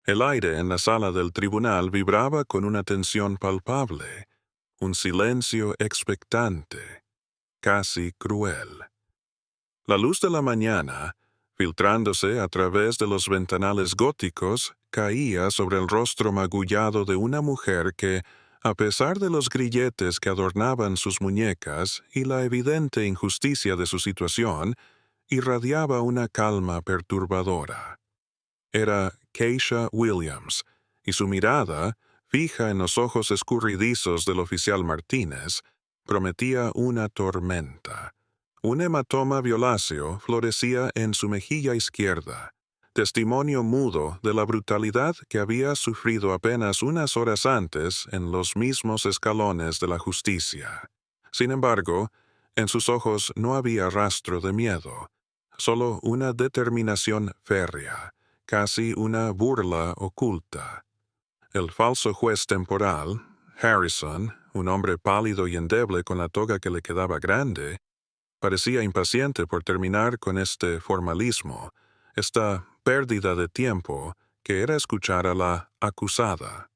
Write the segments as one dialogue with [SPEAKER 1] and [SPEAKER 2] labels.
[SPEAKER 1] El aire en la sala del tribunal vibraba con una tensión palpable, un silencio expectante, casi cruel. La luz de la mañana, filtrándose a través de los ventanales góticos, caía sobre el rostro magullado de una mujer que, a pesar de los grilletes que adornaban sus muñecas y la evidente injusticia de su situación, irradiaba una calma perturbadora. Era Keisha Williams, y su mirada, fija en los ojos escurridizos del oficial Martínez, prometía una tormenta. Un hematoma violáceo florecía en su mejilla izquierda, testimonio mudo de la brutalidad que había sufrido apenas unas horas antes en los mismos escalones de la justicia. Sin embargo, en sus ojos no había rastro de miedo, solo una determinación férrea, casi una burla oculta. El falso juez temporal, Harrison, un hombre pálido y endeble con la toga que le quedaba grande, parecía impaciente por terminar con este formalismo, esta pérdida de tiempo que era escuchar a la acusada.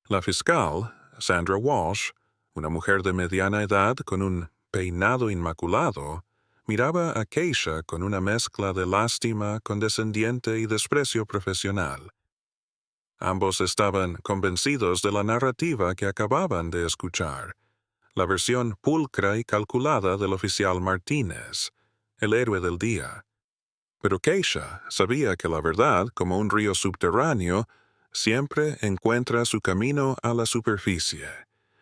[SPEAKER 1] La fiscal, Sandra Walsh, una mujer de mediana edad con un peinado inmaculado, miraba a Keisha con una mezcla de lástima condescendiente y desprecio profesional. Ambos estaban convencidos de la narrativa que acababan de escuchar, la versión pulcra y calculada del oficial Martínez, el héroe del día. Pero Keisha sabía que la verdad, como un río subterráneo, siempre encuentra su camino a la superficie,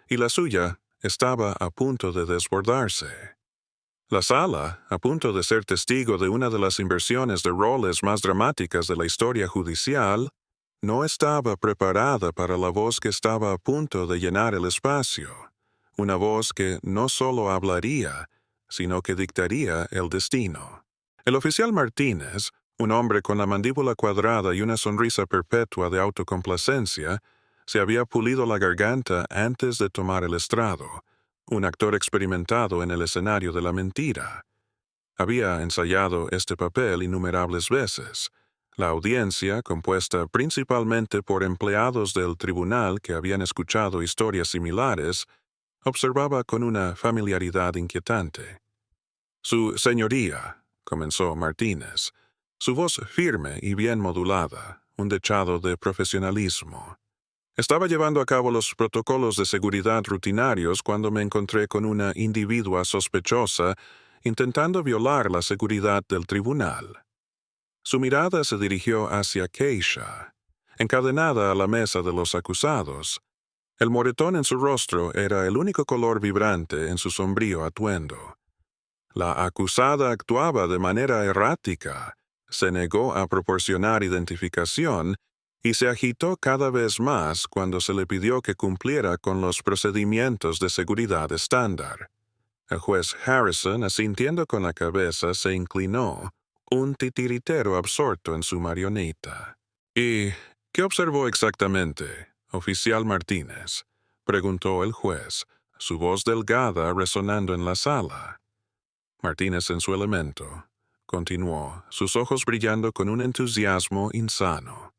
[SPEAKER 1] y la suya estaba a punto de desbordarse. La sala, a punto de ser testigo de una de las inversiones de roles más dramáticas de la historia judicial, no estaba preparada para la voz que estaba a punto de llenar el espacio, una voz que no solo hablaría, sino que dictaría el destino. El oficial Martínez, un hombre con la mandíbula cuadrada y una sonrisa perpetua de autocomplacencia, se había pulido la garganta antes de tomar el estrado, un actor experimentado en el escenario de la mentira. Había ensayado este papel innumerables veces. La audiencia, compuesta principalmente por empleados del tribunal que habían escuchado historias similares, observaba con una familiaridad inquietante. «Su señoría», comenzó Martínez, su voz firme y bien modulada, un dechado de profesionalismo. «Estaba llevando a cabo los protocolos de seguridad rutinarios cuando me encontré con una individua sospechosa intentando violar la seguridad del tribunal». Su mirada se dirigió hacia Keisha, encadenada a la mesa de los acusados. El moretón en su rostro era el único color vibrante en su sombrío atuendo. La acusada actuaba de manera errática, se negó a proporcionar identificación y se agitó cada vez más cuando se le pidió que cumpliera con los procedimientos de seguridad estándar. El juez Harrison, asintiendo con la cabeza, se inclinó, un titiritero absorto en su marioneta. «¿Y qué observó exactamente, oficial Martínez?», preguntó el juez, su voz delgada resonando en la sala. Martínez en su elemento, continuó, sus ojos brillando con un entusiasmo insano.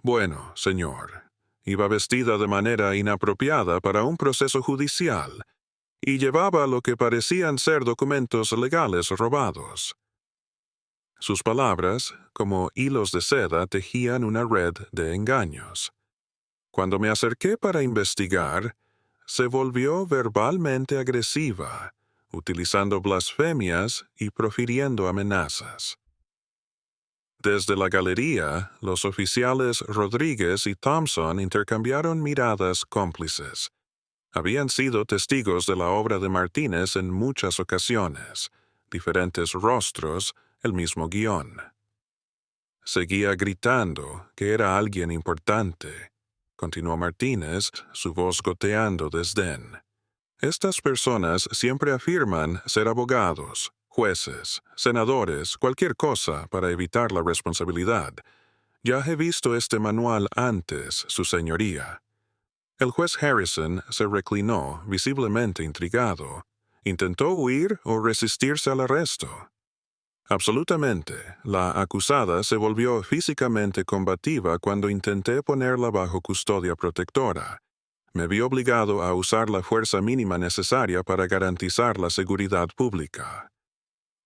[SPEAKER 1] «Bueno, señor, iba vestida de manera inapropiada para un proceso judicial y llevaba lo que parecían ser documentos legales robados». Sus palabras, como hilos de seda, tejían una red de engaños. Cuando me acerqué para investigar, se volvió verbalmente agresiva, utilizando blasfemias y profiriendo amenazas. Desde la galería, los oficiales Rodríguez y Thompson intercambiaron miradas cómplices. Habían sido testigos de la obra de Martínez en muchas ocasiones, diferentes rostros, el mismo guión. Seguía gritando que era alguien importante. Continuó Martínez, su voz goteando desdén. Estas personas siempre afirman ser abogados, jueces, senadores, cualquier cosa para evitar la responsabilidad. Ya he visto este manual antes, su señoría. El juez Harrison se reclinó, visiblemente intrigado. ¿Intentó huir o resistirse al arresto? Absolutamente. La acusada se volvió físicamente combativa cuando intenté ponerla bajo custodia protectora. Me vi obligado a usar la fuerza mínima necesaria para garantizar la seguridad pública.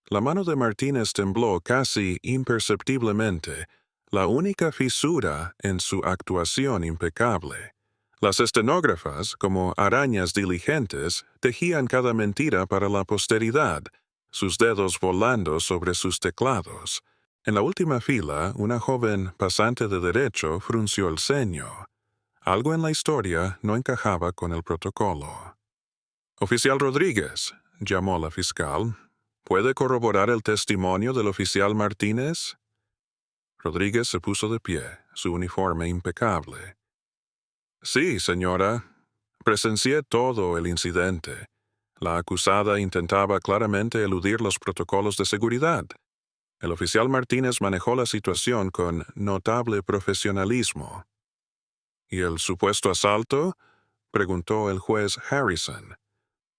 [SPEAKER 1] La mano de Martínez tembló casi imperceptiblemente, la única fisura en su actuación impecable. Las estenógrafas, como arañas diligentes, tejían cada mentira para la posteridad, sus dedos volando sobre sus teclados. En la última fila, una joven pasante de derecho frunció el ceño. Algo en la historia no encajaba con el protocolo. «Oficial Rodríguez», llamó la fiscal, «¿puede corroborar el testimonio del oficial Martínez?» Rodríguez se puso de pie, su uniforme impecable. «Sí, señora. Presencié todo el incidente. La acusada intentaba claramente eludir los protocolos de seguridad. El oficial Martínez manejó la situación con notable profesionalismo». «¿Y el supuesto asalto?», preguntó el juez Harrison.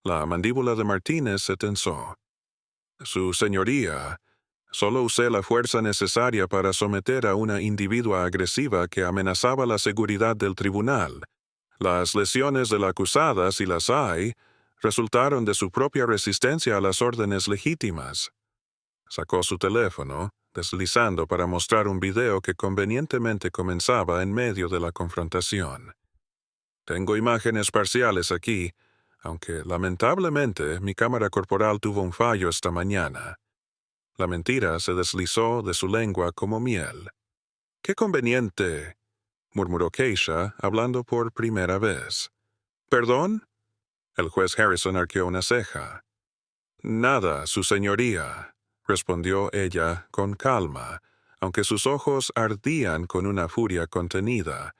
[SPEAKER 1] La mandíbula de Martínez se tensó. «Su señoría, solo usé la fuerza necesaria para someter a una individua agresiva que amenazaba la seguridad del tribunal. Las lesiones de la acusada, si las hay, resultaron de su propia resistencia a las órdenes legítimas». Sacó su teléfono, deslizando para mostrar un video que convenientemente comenzaba en medio de la confrontación. «Tengo imágenes parciales aquí, aunque lamentablemente mi cámara corporal tuvo un fallo esta mañana». La mentira se deslizó de su lengua como miel. «¡Qué conveniente!», murmuró Keisha, hablando por primera vez. «¿Perdón?». El juez Harrison arqueó una ceja. «Nada, su señoría», respondió ella con calma, aunque sus ojos ardían con una furia contenida,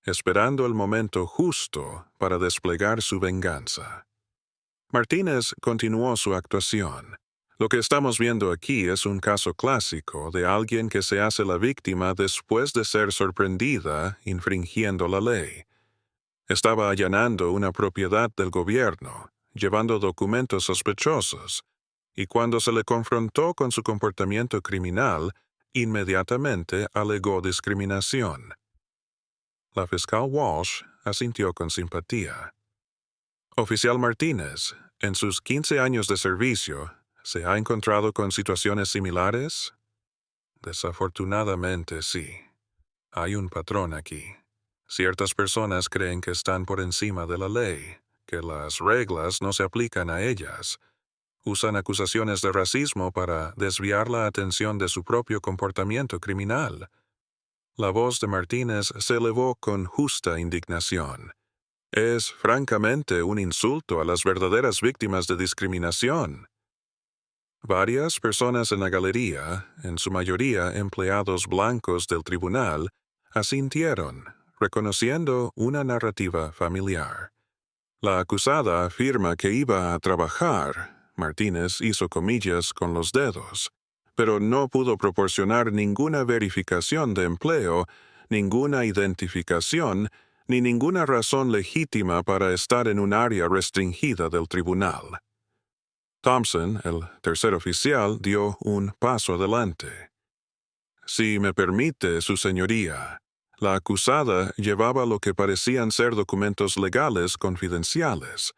[SPEAKER 1] esperando el momento justo para desplegar su venganza. Martínez continuó su actuación. Lo que estamos viendo aquí es un caso clásico de alguien que se hace la víctima después de ser sorprendida infringiendo la ley. Estaba allanando una propiedad del gobierno, llevando documentos sospechosos, y cuando se le confrontó con su comportamiento criminal, inmediatamente alegó discriminación. La fiscal Walsh asintió con simpatía. «Oficial Martínez, en sus 15 años de servicio, ¿se ha encontrado con situaciones similares?» «Desafortunadamente, sí. Hay un patrón aquí. Ciertas personas creen que están por encima de la ley, que las reglas no se aplican a ellas. Usan acusaciones de racismo para desviar la atención de su propio comportamiento criminal». La voz de Martínez se elevó con justa indignación. «Es francamente un insulto a las verdaderas víctimas de discriminación». Varias personas en la galería, en su mayoría empleados blancos del tribunal, asintieron, reconociendo una narrativa familiar. La acusada afirma que iba a trabajar. Martínez hizo comillas con los dedos, pero no pudo proporcionar ninguna verificación de empleo, ninguna identificación, ni ninguna razón legítima para estar en un área restringida del tribunal. Thompson, el tercer oficial, dio un paso adelante. «Si me permite, su señoría, la acusada llevaba lo que parecían ser documentos legales confidenciales.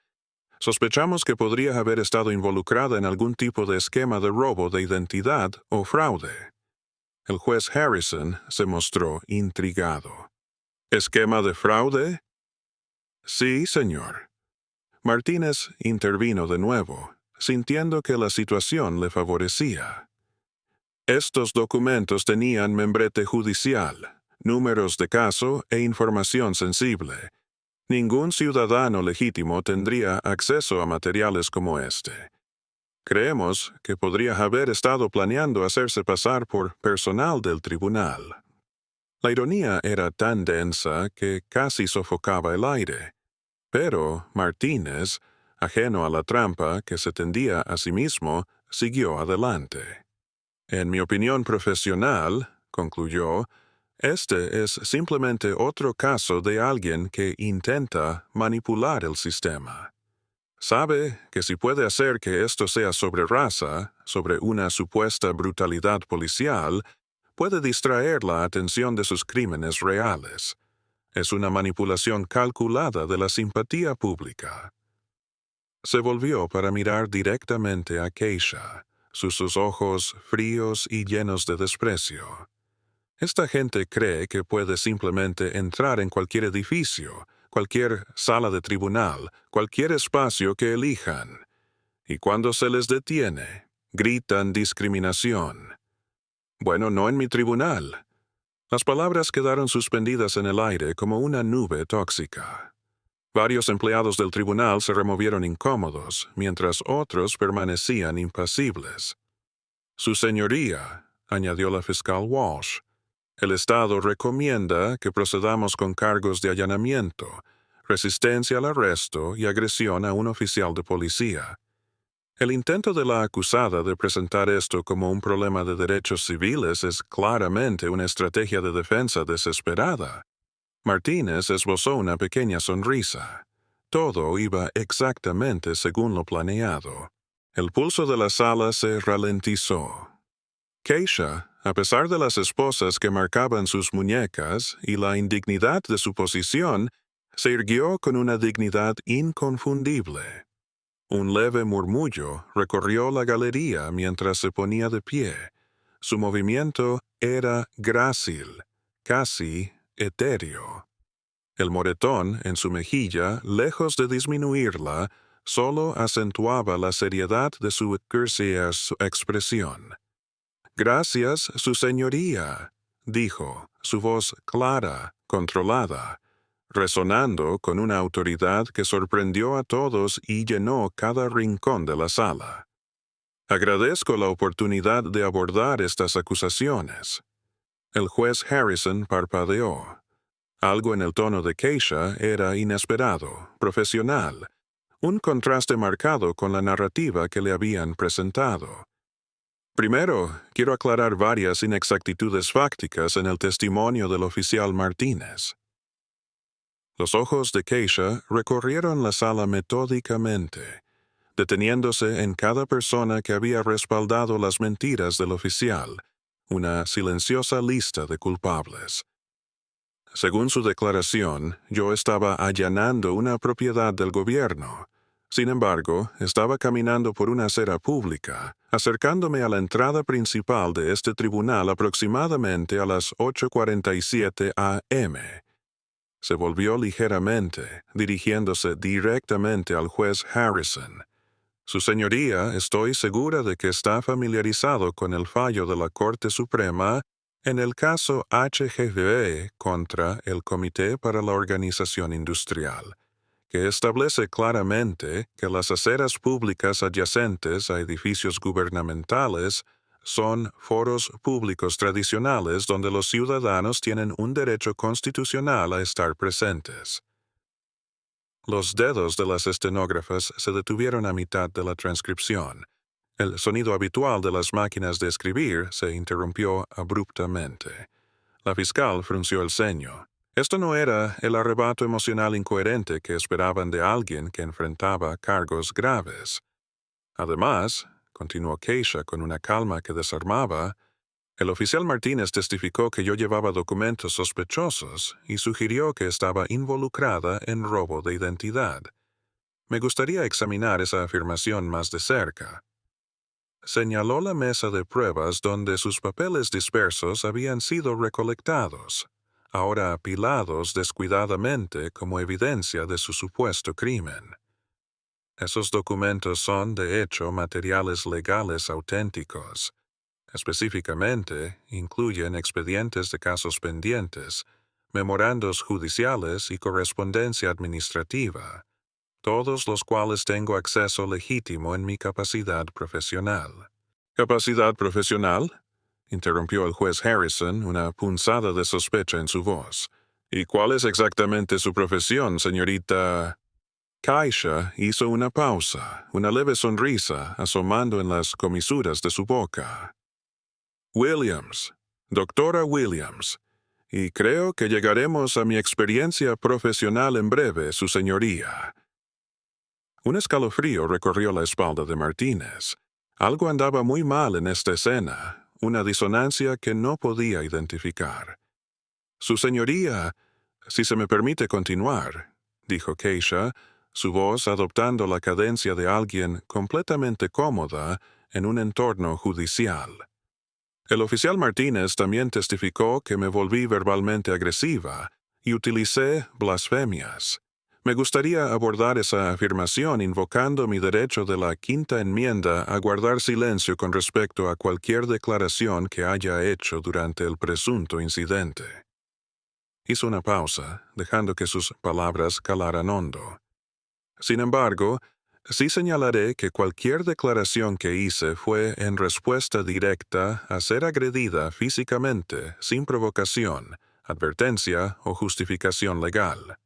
[SPEAKER 1] Sospechamos que podría haber estado involucrada en algún tipo de esquema de robo de identidad o fraude». El juez Harrison se mostró intrigado. «¿Esquema de fraude?» «Sí, señor». Martínez intervino de nuevo, sintiendo que la situación le favorecía. «Estos documentos tenían membrete judicial, números de caso e información sensible. Ningún ciudadano legítimo tendría acceso a materiales como este. Creemos que podría haber estado planeando hacerse pasar por personal del tribunal». La ironía era tan densa que casi sofocaba el aire. Pero Martínez, ajeno a la trampa que se tendía a sí mismo, siguió adelante. «En mi opinión profesional», concluyó, «este es simplemente otro caso de alguien que intenta manipular el sistema. Sabe que si puede hacer que esto sea sobre raza, sobre una supuesta brutalidad policial, puede distraer la atención de sus crímenes reales. Es una manipulación calculada de la simpatía pública. Se volvió para mirar directamente a Keisha, sus ojos fríos y llenos de desprecio. Esta gente cree que puede simplemente entrar en cualquier edificio, cualquier sala de tribunal, cualquier espacio que elijan. Y cuando se les detiene, gritan discriminación. Bueno, no en mi tribunal. Las palabras quedaron suspendidas en el aire como una nube tóxica. Varios empleados del tribunal se removieron incómodos, mientras otros permanecían impasibles. Su señoría, añadió la fiscal Walsh, el Estado recomienda que procedamos con cargos de allanamiento, resistencia al arresto y agresión a un oficial de policía. El intento de la acusada de presentar esto como un problema de derechos civiles es claramente una estrategia de defensa desesperada. Martínez esbozó una pequeña sonrisa. Todo iba exactamente según lo planeado. El pulso de la sala se ralentizó. Keisha, a pesar de las esposas que marcaban sus muñecas y la indignidad de su posición, se irguió con una dignidad inconfundible. Un leve murmullo recorrió la galería mientras se ponía de pie. Su movimiento era grácil, casi etéreo. El moretón en su mejilla, lejos de disminuirla, solo acentuaba la seriedad de su expresión. «Gracias, su señoría», dijo, su voz clara, controlada, resonando con una autoridad que sorprendió a todos y llenó cada rincón de la sala. «Agradezco la oportunidad de abordar estas acusaciones». El juez Harrison parpadeó. Algo en el tono de Keisha era inesperado, profesional, un contraste marcado con la narrativa que le habían presentado. Primero, quiero aclarar varias inexactitudes fácticas en el testimonio del oficial Martínez. Los ojos de Keisha recorrieron la sala metódicamente, deteniéndose en cada persona que había respaldado las mentiras del oficial, una silenciosa lista de culpables. Según su declaración, yo estaba allanando una propiedad del gobierno. Sin embargo, estaba caminando por una acera pública, acercándome a la entrada principal de este tribunal aproximadamente a las 8:47 a.m. Se volvió ligeramente, dirigiéndose directamente al juez Harrison. Su señoría, estoy segura de que está familiarizado con el fallo de la Corte Suprema en el caso HGV contra el Comité para la Organización Industrial, que establece claramente que las aceras públicas adyacentes a edificios gubernamentales son foros públicos tradicionales donde los ciudadanos tienen un derecho constitucional a estar presentes. Los dedos de las estenógrafas se detuvieron a mitad de la transcripción. El sonido habitual de las máquinas de escribir se interrumpió abruptamente. La fiscal frunció el ceño. Esto no era el arrebato emocional incoherente que esperaban de alguien que enfrentaba cargos graves. Además, continuó Keisha con una calma que desarmaba, el oficial Martínez testificó que yo llevaba documentos sospechosos y sugirió que estaba involucrada en robo de identidad. Me gustaría examinar esa afirmación más de cerca. Señaló la mesa de pruebas donde sus papeles dispersos habían sido recolectados, ahora apilados descuidadamente como evidencia de su supuesto crimen. Esos documentos son, de hecho, materiales legales auténticos. Específicamente, incluyen expedientes de casos pendientes, memorandos judiciales y correspondencia administrativa, todos los cuales tengo acceso legítimo en mi capacidad profesional. ¿Capacidad profesional?, interrumpió el juez Harrison, una punzada de sospecha en su voz. ¿Y cuál es exactamente su profesión, señorita? Keisha hizo una pausa, una leve sonrisa asomando en las comisuras de su boca. Williams, doctora Williams, y creo que llegaremos a mi experiencia profesional en breve, su señoría. Un escalofrío recorrió la espalda de Martínez. Algo andaba muy mal en esta escena, una disonancia que no podía identificar. «Su señoría, si se me permite continuar», dijo Keisha, su voz adoptando la cadencia de alguien completamente cómoda en un entorno judicial. El oficial Martínez también testificó que me volví verbalmente agresiva y utilicé blasfemias. Me gustaría abordar esa afirmación invocando mi derecho de la Quinta Enmienda a guardar silencio con respecto a cualquier declaración que haya hecho durante el presunto incidente. Hizo una pausa, dejando que sus palabras calaran hondo. Sin embargo, sí señalaré que cualquier declaración que hice fue en respuesta directa a ser agredida físicamente, sin provocación, advertencia o justificación legal.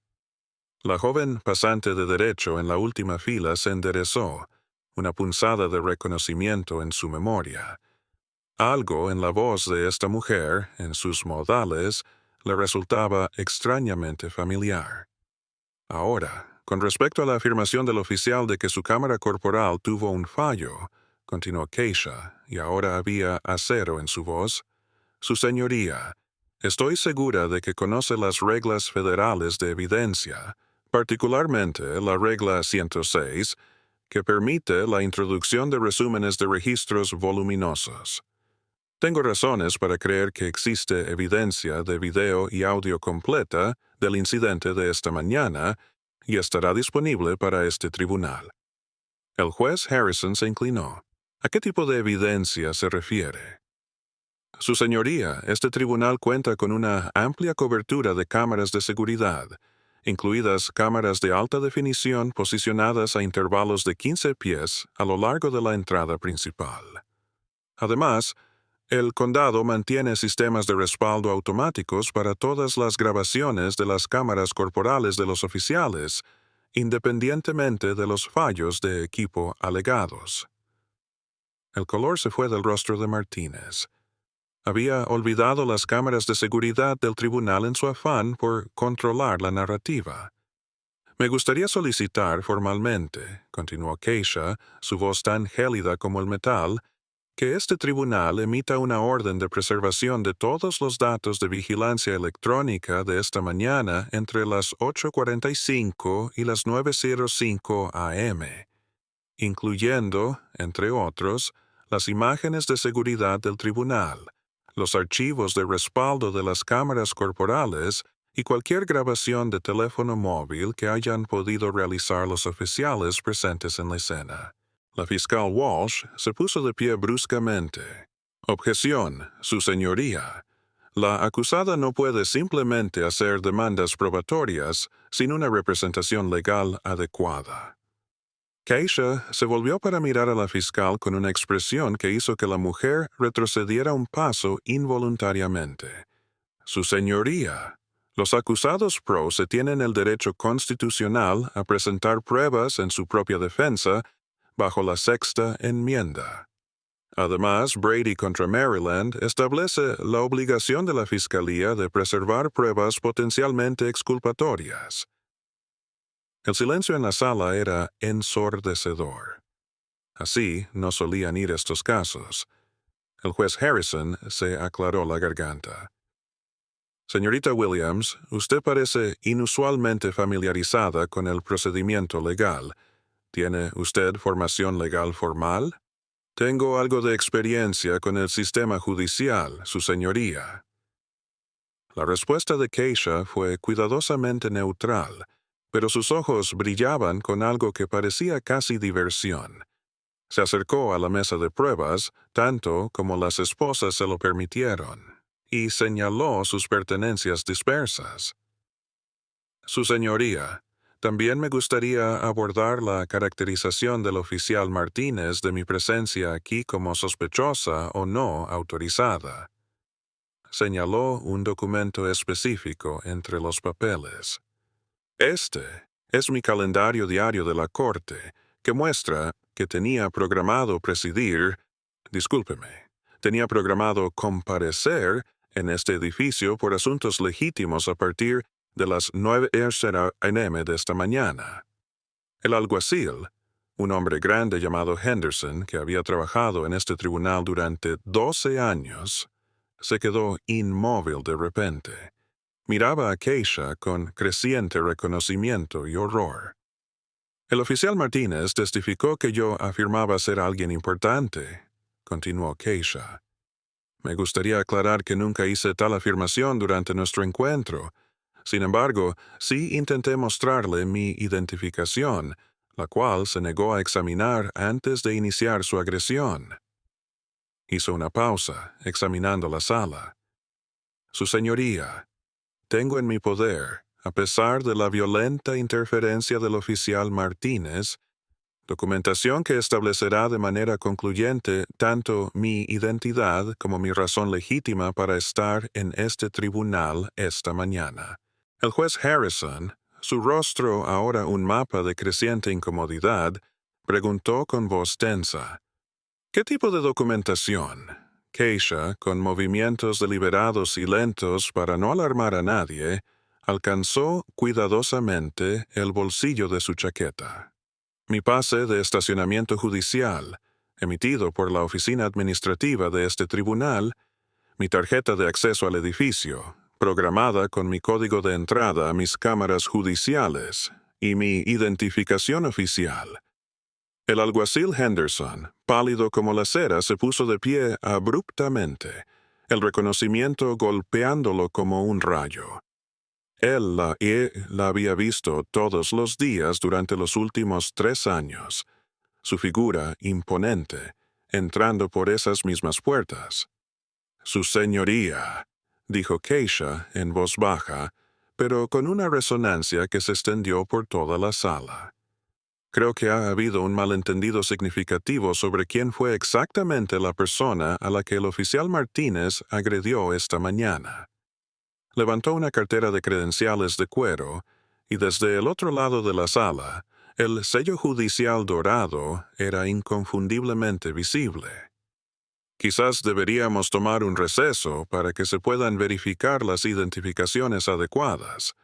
[SPEAKER 1] La joven pasante de derecho en la última fila se enderezó, una punzada de reconocimiento en su memoria. Algo en la voz de esta mujer, en sus modales, le resultaba extrañamente familiar. Ahora, con respecto a la afirmación del oficial de que su cámara corporal tuvo un fallo, continuó Keisha, y ahora había acero en su voz, «Su señoría, estoy segura de que conoce las reglas federales de evidencia, particularmente la regla 106, que permite la introducción de resúmenes de registros voluminosos. Tengo razones para creer que existe evidencia de video y audio completa del incidente de esta mañana y estará disponible para este tribunal». El juez Harrison se inclinó. ¿A qué tipo de evidencia se refiere? «Su señoría, este tribunal cuenta con una amplia cobertura de cámaras de seguridad, incluidas cámaras de alta definición posicionadas a intervalos de 15 pies a lo largo de la entrada principal. Además, el condado mantiene sistemas de respaldo automáticos para todas las grabaciones de las cámaras corporales de los oficiales, independientemente de los fallos de equipo alegados». El color se fue del rostro de Martínez. Había olvidado las cámaras de seguridad del tribunal en su afán por controlar la narrativa. «Me gustaría solicitar formalmente», continuó Keisha, su voz tan gélida como el metal, «que este tribunal emita una orden de preservación de todos los datos de vigilancia electrónica de esta mañana entre las 8:45 y las 9:05 a.m., incluyendo, entre otros, las imágenes de seguridad del tribunal, los archivos de respaldo de las cámaras corporales y cualquier grabación de teléfono móvil que hayan podido realizar los oficiales presentes en la escena». La fiscal Walsh se puso de pie bruscamente. «Objeción, su señoría. La acusada no puede simplemente hacer demandas probatorias sin una representación legal adecuada». Keisha se volvió para mirar a la fiscal con una expresión que hizo que la mujer retrocediera un paso involuntariamente. «Su señoría, los acusados se tienen el derecho constitucional a presentar pruebas en su propia defensa bajo la Sexta Enmienda. Además, Brady contra Maryland establece la obligación de la Fiscalía de preservar pruebas potencialmente exculpatorias». El silencio en la sala era ensordecedor. Así no solían ir estos casos. El juez Harrison se aclaró la garganta. «Señorita Williams, usted parece inusualmente familiarizada con el procedimiento legal. ¿Tiene usted formación legal formal?» «Tengo algo de experiencia con el sistema judicial, su señoría». La respuesta de Keisha fue cuidadosamente neutral, pero sus ojos brillaban con algo que parecía casi diversión. Se acercó a la mesa de pruebas, tanto como las esposas se lo permitieron, y señaló sus pertenencias dispersas. «Su señoría, también me gustaría abordar la caracterización del oficial Martínez de mi presencia aquí como sospechosa o no autorizada». Señaló un documento específico entre los papeles. «Este es mi calendario diario de la corte, que muestra que tenía programado tenía programado comparecer en este edificio por asuntos legítimos a partir de las 9:00 a.m. de esta mañana. El alguacil, Un hombre grande llamado Henderson, que había trabajado en este tribunal durante 12 años, se quedó inmóvil de repente. Miraba a Keisha con creciente reconocimiento y horror. El oficial Martínez testificó que yo afirmaba ser alguien importante, continuó Keisha. Me gustaría aclarar que nunca hice tal afirmación durante nuestro encuentro. Sin embargo, sí intenté mostrarle mi identificación, la cual se negó a examinar antes de iniciar su agresión. Hizo una pausa, examinando la sala. Su señoría, tengo en mi poder, a pesar de la violenta interferencia del oficial Martínez, documentación que establecerá de manera concluyente tanto mi identidad como mi razón legítima para estar en este tribunal esta mañana. El juez Harrison, su rostro ahora un mapa de creciente incomodidad, preguntó con voz tensa: ¿Qué tipo de documentación? Keisha, con movimientos deliberados y lentos para no alarmar a nadie, alcanzó cuidadosamente el bolsillo de su chaqueta. Mi pase de estacionamiento judicial, emitido por la oficina administrativa de este tribunal, mi tarjeta de acceso al edificio, programada con mi código de entrada a mis cámaras judiciales, y mi identificación oficial. El alguacil Henderson, pálido como la cera, se puso de pie abruptamente, el reconocimiento golpeándolo como un rayo. Él la había visto todos los días durante los últimos 3 años, su figura imponente, entrando por esas mismas puertas. «Su señoría», dijo Keisha en voz baja, pero con una resonancia que se extendió por toda la sala. Creo que ha habido un malentendido significativo sobre quién fue exactamente la persona a la que el oficial Martínez agredió esta mañana. Levantó una cartera de credenciales de cuero y desde el otro lado de la sala, el sello judicial dorado era inconfundiblemente visible. Quizás deberíamos tomar un receso para que se puedan verificar las identificaciones adecuadas,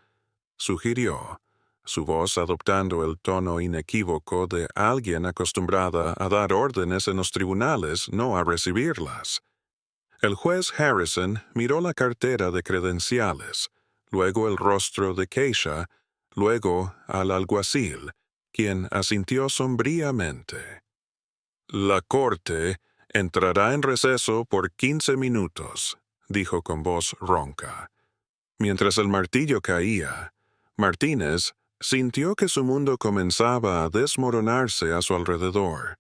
[SPEAKER 1] sugirió, su voz adoptando el tono inequívoco de alguien acostumbrada a dar órdenes en los tribunales, no a recibirlas. El juez Harrison miró la cartera de credenciales, luego el rostro de Keisha, luego al alguacil, quien asintió sombríamente. «La corte entrará en receso por 15 minutos», dijo con voz ronca. Mientras el martillo caía, Martínez sintió que su mundo comenzaba a desmoronarse a su alrededor.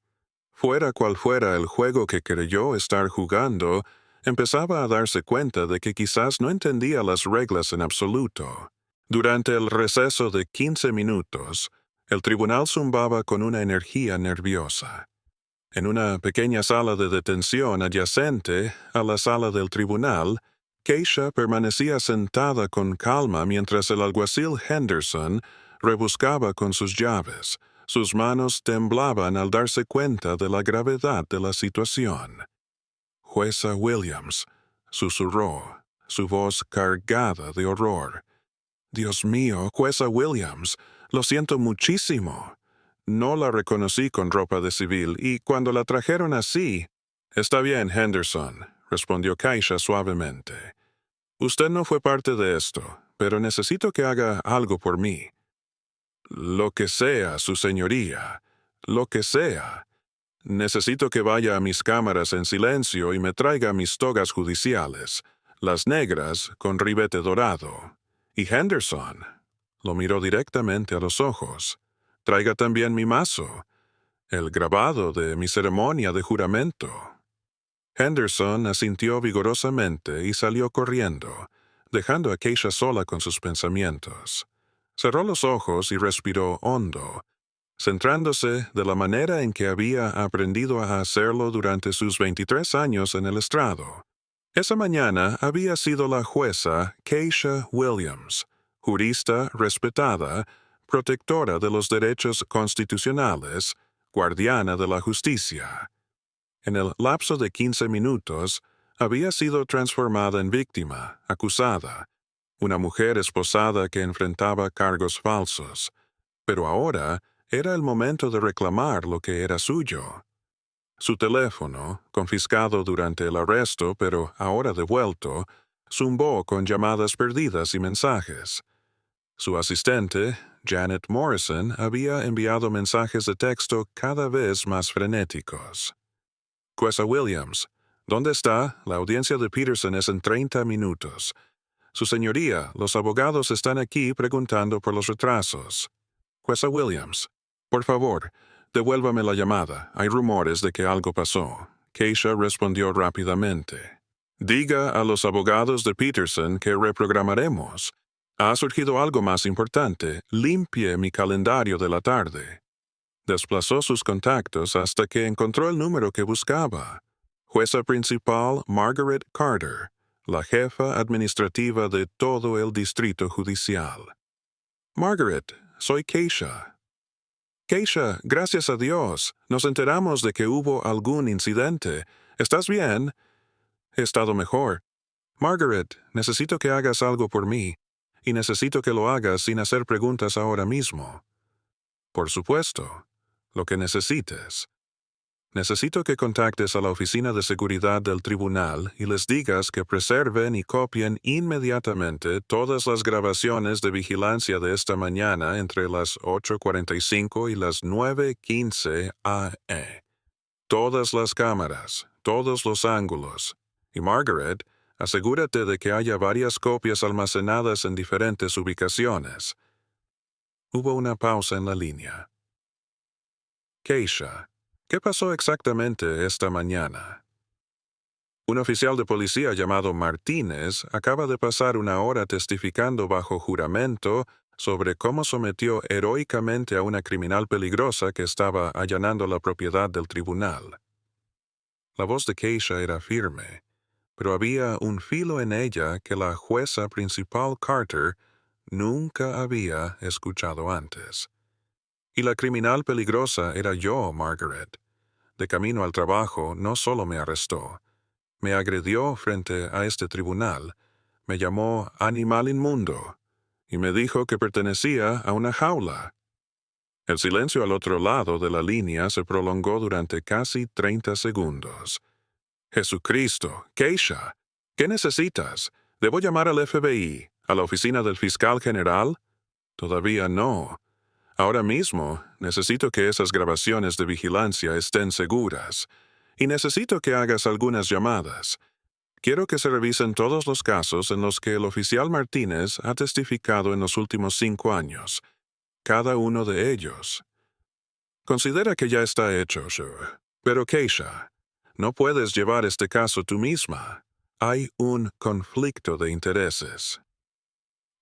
[SPEAKER 1] Fuera cual fuera el juego que creyó estar jugando, empezaba a darse cuenta de que quizás no entendía las reglas en absoluto. Durante el receso de 15 minutos, el tribunal zumbaba con una energía nerviosa. En una pequeña sala de detención adyacente a la sala del tribunal, Keisha permanecía sentada con calma mientras el alguacil Henderson rebuscaba con sus llaves. Sus manos temblaban al darse cuenta de la gravedad de la situación. «Jueza Williams», susurró, su voz cargada de horror. «Dios mío, jueza Williams, lo siento muchísimo. No la reconocí con ropa de civil y cuando la trajeron así...» «Está bien, Henderson», respondió Keisha suavemente. «Usted no fue parte de esto, pero necesito que haga algo por mí». «Lo que sea, su señoría, lo que sea. Necesito que vaya a mis cámaras en silencio y me traiga mis togas judiciales, las negras con ribete dorado. Y Henderson», lo miró directamente a los ojos, «traiga también mi mazo, el grabado de mi ceremonia de juramento». Henderson asintió vigorosamente y salió corriendo, dejando a Keisha sola con sus pensamientos. Cerró los ojos y respiró hondo, centrándose de la manera en que había aprendido a hacerlo durante sus 23 años en el estrado. Esa mañana había sido la jueza Keisha Williams, jurista respetada, protectora de los derechos constitucionales, guardiana de la justicia. En el lapso de 15 minutos, había sido transformada en víctima, acusada, una mujer esposada que enfrentaba cargos falsos, pero ahora Era el momento de reclamar lo que era suyo. Su teléfono, confiscado durante el arresto pero ahora devuelto, zumbó con llamadas perdidas y mensajes. Su asistente, Janet Morrison, había enviado mensajes de texto cada vez más frenéticos. Jueza Williams, ¿dónde está? La audiencia de Peterson es en 30 minutos. Su señoría, los abogados están aquí preguntando por los retrasos. Jueza Williams, por favor, devuélvame la llamada. Hay rumores de que algo pasó. Keisha respondió rápidamente. Diga a los abogados de Peterson que reprogramaremos. Ha surgido algo más importante. Limpie mi calendario de la tarde. Desplazó sus contactos hasta que encontró el número que buscaba. Jueza principal Margaret Carter, la jefa administrativa de todo el distrito judicial. Margaret, soy Keisha. Keisha, gracias a Dios, nos enteramos de que hubo algún incidente. ¿Estás bien? He estado mejor. Margaret, necesito que hagas algo por mí, y necesito que lo hagas sin hacer preguntas ahora mismo. Por supuesto, lo que necesites. Necesito que contactes a la oficina de seguridad del tribunal y les digas que preserven y copien inmediatamente todas las grabaciones de vigilancia de esta mañana entre las 8:45 y las 9:15 a.m. Todas las cámaras, todos los ángulos. Y Margaret, asegúrate de que haya varias copias almacenadas en diferentes ubicaciones. Hubo una pausa en la línea. Keisha, ¿qué pasó exactamente esta mañana? Un oficial de policía llamado Martínez acaba de pasar una hora testificando bajo juramento sobre cómo sometió heroicamente a una criminal peligrosa que estaba allanando la propiedad del tribunal. La voz de Keisha era firme, pero había un filo en ella que la jueza principal Carter nunca había escuchado antes. Y la criminal peligrosa era yo, Margaret. De camino al trabajo, no solo me arrestó, me agredió frente a este tribunal, me llamó animal inmundo y me dijo que pertenecía a una jaula. El silencio al otro lado de la línea se prolongó durante casi 30 segundos. Jesucristo, Keisha, ¿qué necesitas? ¿Debo llamar al FBI, a la oficina del fiscal general? Todavía no. Ahora mismo, necesito que esas grabaciones de vigilancia estén seguras. Y necesito que hagas algunas llamadas. Quiero que se revisen todos los casos en los que el oficial Martínez ha testificado en los últimos 5 años. Cada uno de ellos. Considera que ya está hecho, Sure. Pero Keisha, no puedes llevar este caso tú misma. Hay un conflicto de intereses.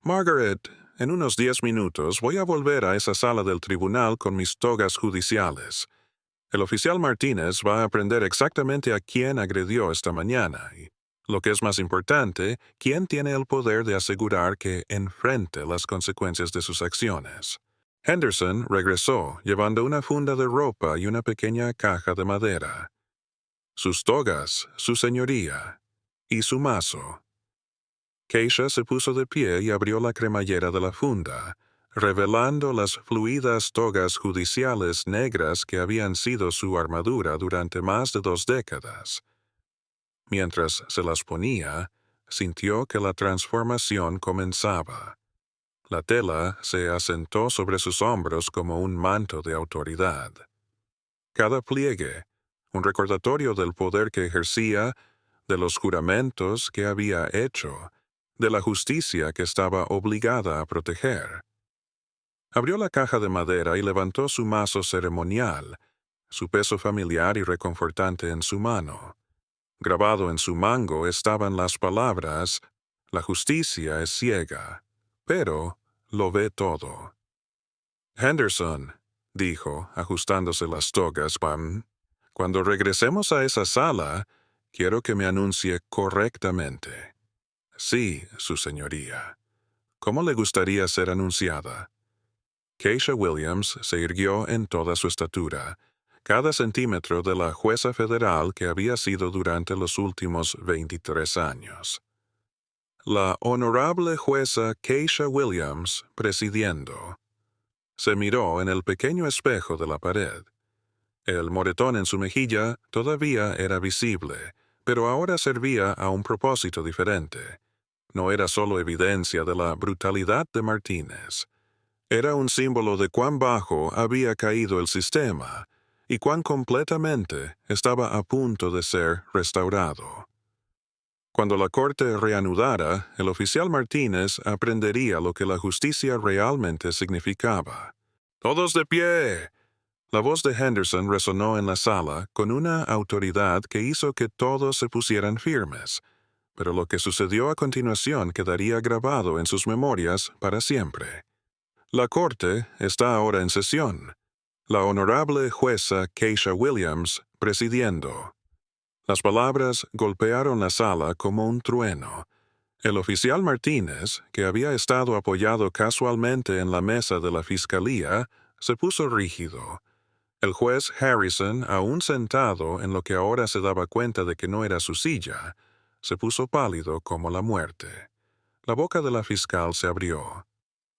[SPEAKER 1] Margaret, en unos 10 minutos voy a volver a esa sala del tribunal con mis togas judiciales. El oficial Martínez va a aprender exactamente a quién agredió esta mañana y, lo que es más importante, quién tiene el poder de asegurar que enfrente las consecuencias de sus acciones. Henderson regresó llevando una funda de ropa y una pequeña caja de madera. Sus togas, su señoría, y su mazo. Keisha se puso de pie y abrió la cremallera de la funda, revelando las fluidas togas judiciales negras que habían sido su armadura durante más de 2 décadas. Mientras se las ponía, sintió que la transformación comenzaba. La tela se asentó sobre sus hombros como un manto de autoridad. Cada pliegue, un recordatorio del poder que ejercía, de los juramentos que había hecho, de la justicia que estaba obligada a proteger. Abrió la caja de madera y levantó su mazo ceremonial, su peso familiar y reconfortante en su mano. Grabado en su mango estaban las palabras: «La justicia es ciega, pero lo ve todo». Henderson, dijo, ajustándose las togas, cuando regresemos a esa sala, quiero que me anuncie correctamente. Sí, su señoría. ¿Cómo le gustaría ser anunciada? Keisha Williams se irguió en toda su estatura, cada centímetro de la jueza federal que había sido durante los últimos 23 años. La honorable jueza Keisha Williams presidiendo. Se miró en el pequeño espejo de la pared. El moretón en su mejilla todavía era visible, pero ahora servía a un propósito diferente. No era solo evidencia de la brutalidad de Martínez. Era un símbolo de cuán bajo había caído el sistema y cuán completamente estaba a punto de ser restaurado. Cuando la corte reanudara, el oficial Martínez aprendería lo que la justicia realmente significaba. ¡Todos de pie! La voz de Henderson resonó en la sala con una autoridad que hizo que todos se pusieran firmes, pero lo que sucedió a continuación quedaría grabado en sus memorias para siempre. La corte está ahora en sesión. La honorable jueza Keisha Williams presidiendo. Las palabras golpearon la sala como un trueno. El oficial Martínez, que había estado apoyado casualmente en la mesa de la fiscalía, se puso rígido. El juez Harrison, aún sentado en lo que ahora se daba cuenta de que no era su silla, se puso pálido como la muerte. La boca de la fiscal se abrió.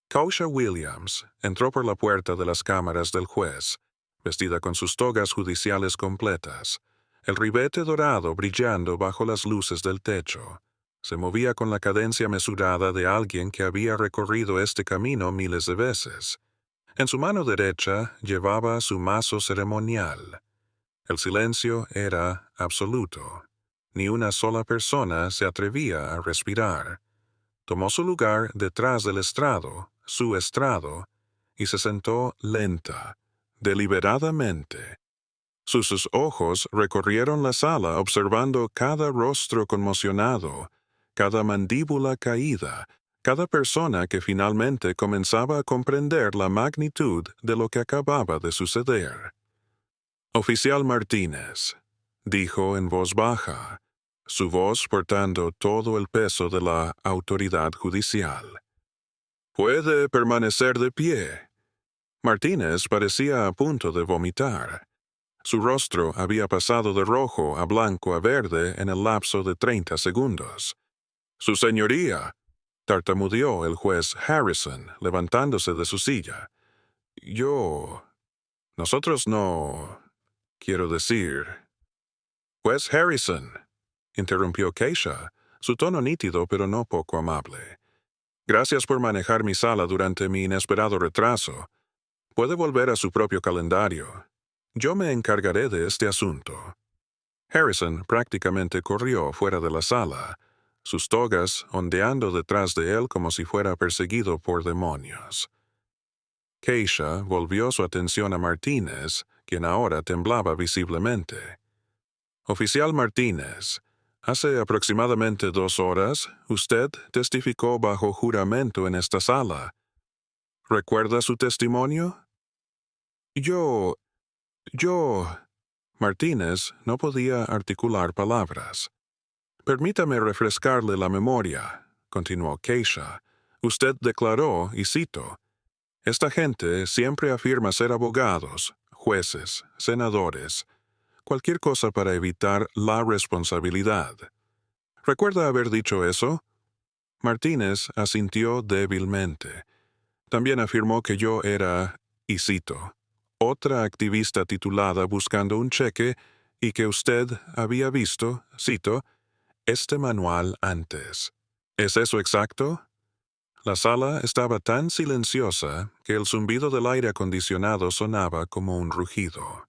[SPEAKER 1] Keisha Williams entró por la puerta de las cámaras del juez, vestida con sus togas judiciales completas, el ribete dorado brillando bajo las luces del techo. Se movía con la cadencia mesurada de alguien que había recorrido este camino miles de veces. En su mano derecha llevaba su mazo ceremonial. El silencio era absoluto. Ni una sola persona se atrevía a respirar. Tomó su lugar detrás del estrado, su estrado, y se sentó lenta, deliberadamente. Sus ojos recorrieron la sala observando cada rostro conmocionado, cada mandíbula caída, cada persona que finalmente comenzaba a comprender la magnitud de lo que acababa de suceder. «Oficial Martínez», dijo en voz baja, su voz portando todo el peso de la autoridad judicial. «Puede permanecer de pie». Martínez parecía a punto de vomitar. Su rostro había pasado de rojo a blanco a verde en el lapso de 30 segundos. «Su señoría», tartamudeó el juez Harrison, levantándose de su silla. Nosotros no... quiero decir... «Juez Harrison», interrumpió Keisha, su tono nítido pero no poco amable. «Gracias por manejar mi sala durante mi inesperado retraso. Puede volver a su propio calendario. Yo me encargaré de este asunto». Harrison prácticamente corrió fuera de la sala, sus togas ondeando detrás de él como si fuera perseguido por demonios. Keisha volvió su atención a Martínez, quien ahora temblaba visiblemente. «Oficial Martínez, hace aproximadamente 2 horas, usted testificó bajo juramento en esta sala. ¿Recuerda su testimonio?» Yo... Martínez no podía articular palabras. «Permítame refrescarle la memoria», continuó Keisha. «Usted declaró, y cito, «Esta gente siempre afirma ser abogados, jueces, senadores, cualquier cosa para evitar la responsabilidad. ¿Recuerda haber dicho eso?» Martínez asintió débilmente. También afirmó que yo era, y cito, «otra activista titulada buscando un cheque y que usted había visto, cito, este manual antes. ¿Es eso exacto?» La sala estaba tan silenciosa que el zumbido del aire acondicionado sonaba como un rugido.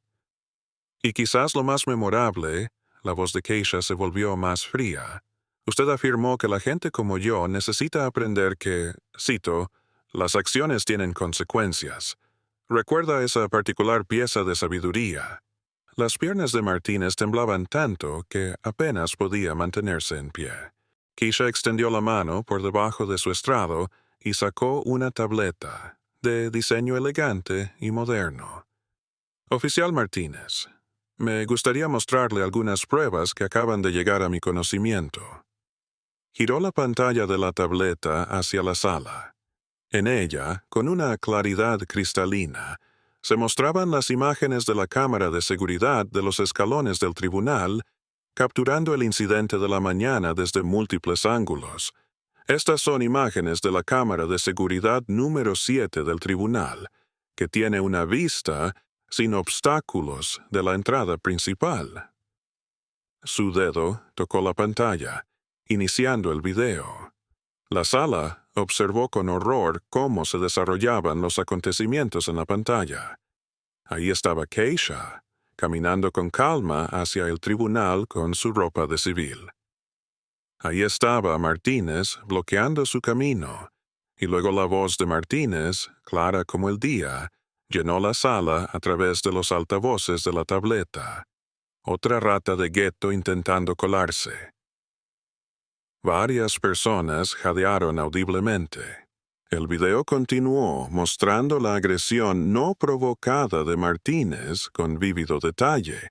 [SPEAKER 1] Y quizás lo más memorable, la voz de Keisha se volvió más fría. Usted afirmó que la gente como yo necesita aprender que, cito, «las acciones tienen consecuencias». ¿Recuerda esa particular pieza de sabiduría? Las piernas de Martínez temblaban tanto que apenas podía mantenerse en pie. Keisha extendió la mano por debajo de su estrado y sacó una tableta, de diseño elegante y moderno. «Oficial Martínez, me gustaría mostrarle algunas pruebas que acaban de llegar a mi conocimiento». Giró la pantalla de la tableta hacia la sala. En ella, con una claridad cristalina, se mostraban las imágenes de la cámara de seguridad de los escalones del tribunal, capturando el incidente de la mañana desde múltiples ángulos. Estas son imágenes de la cámara de seguridad número 7 del tribunal, que tiene una vista sin obstáculos de la entrada principal. Su dedo tocó la pantalla, iniciando el video. La sala observó con horror cómo se desarrollaban los acontecimientos en la pantalla. Ahí estaba Keisha, caminando con calma hacia el tribunal con su ropa de civil. Ahí estaba Martínez bloqueando su camino, y luego la voz de Martínez, clara como el día, llenó la sala a través de los altavoces de la tableta. Otra rata de gueto intentando colarse. Varias personas jadearon audiblemente. El video continuó mostrando la agresión no provocada de Martínez con vívido detalle,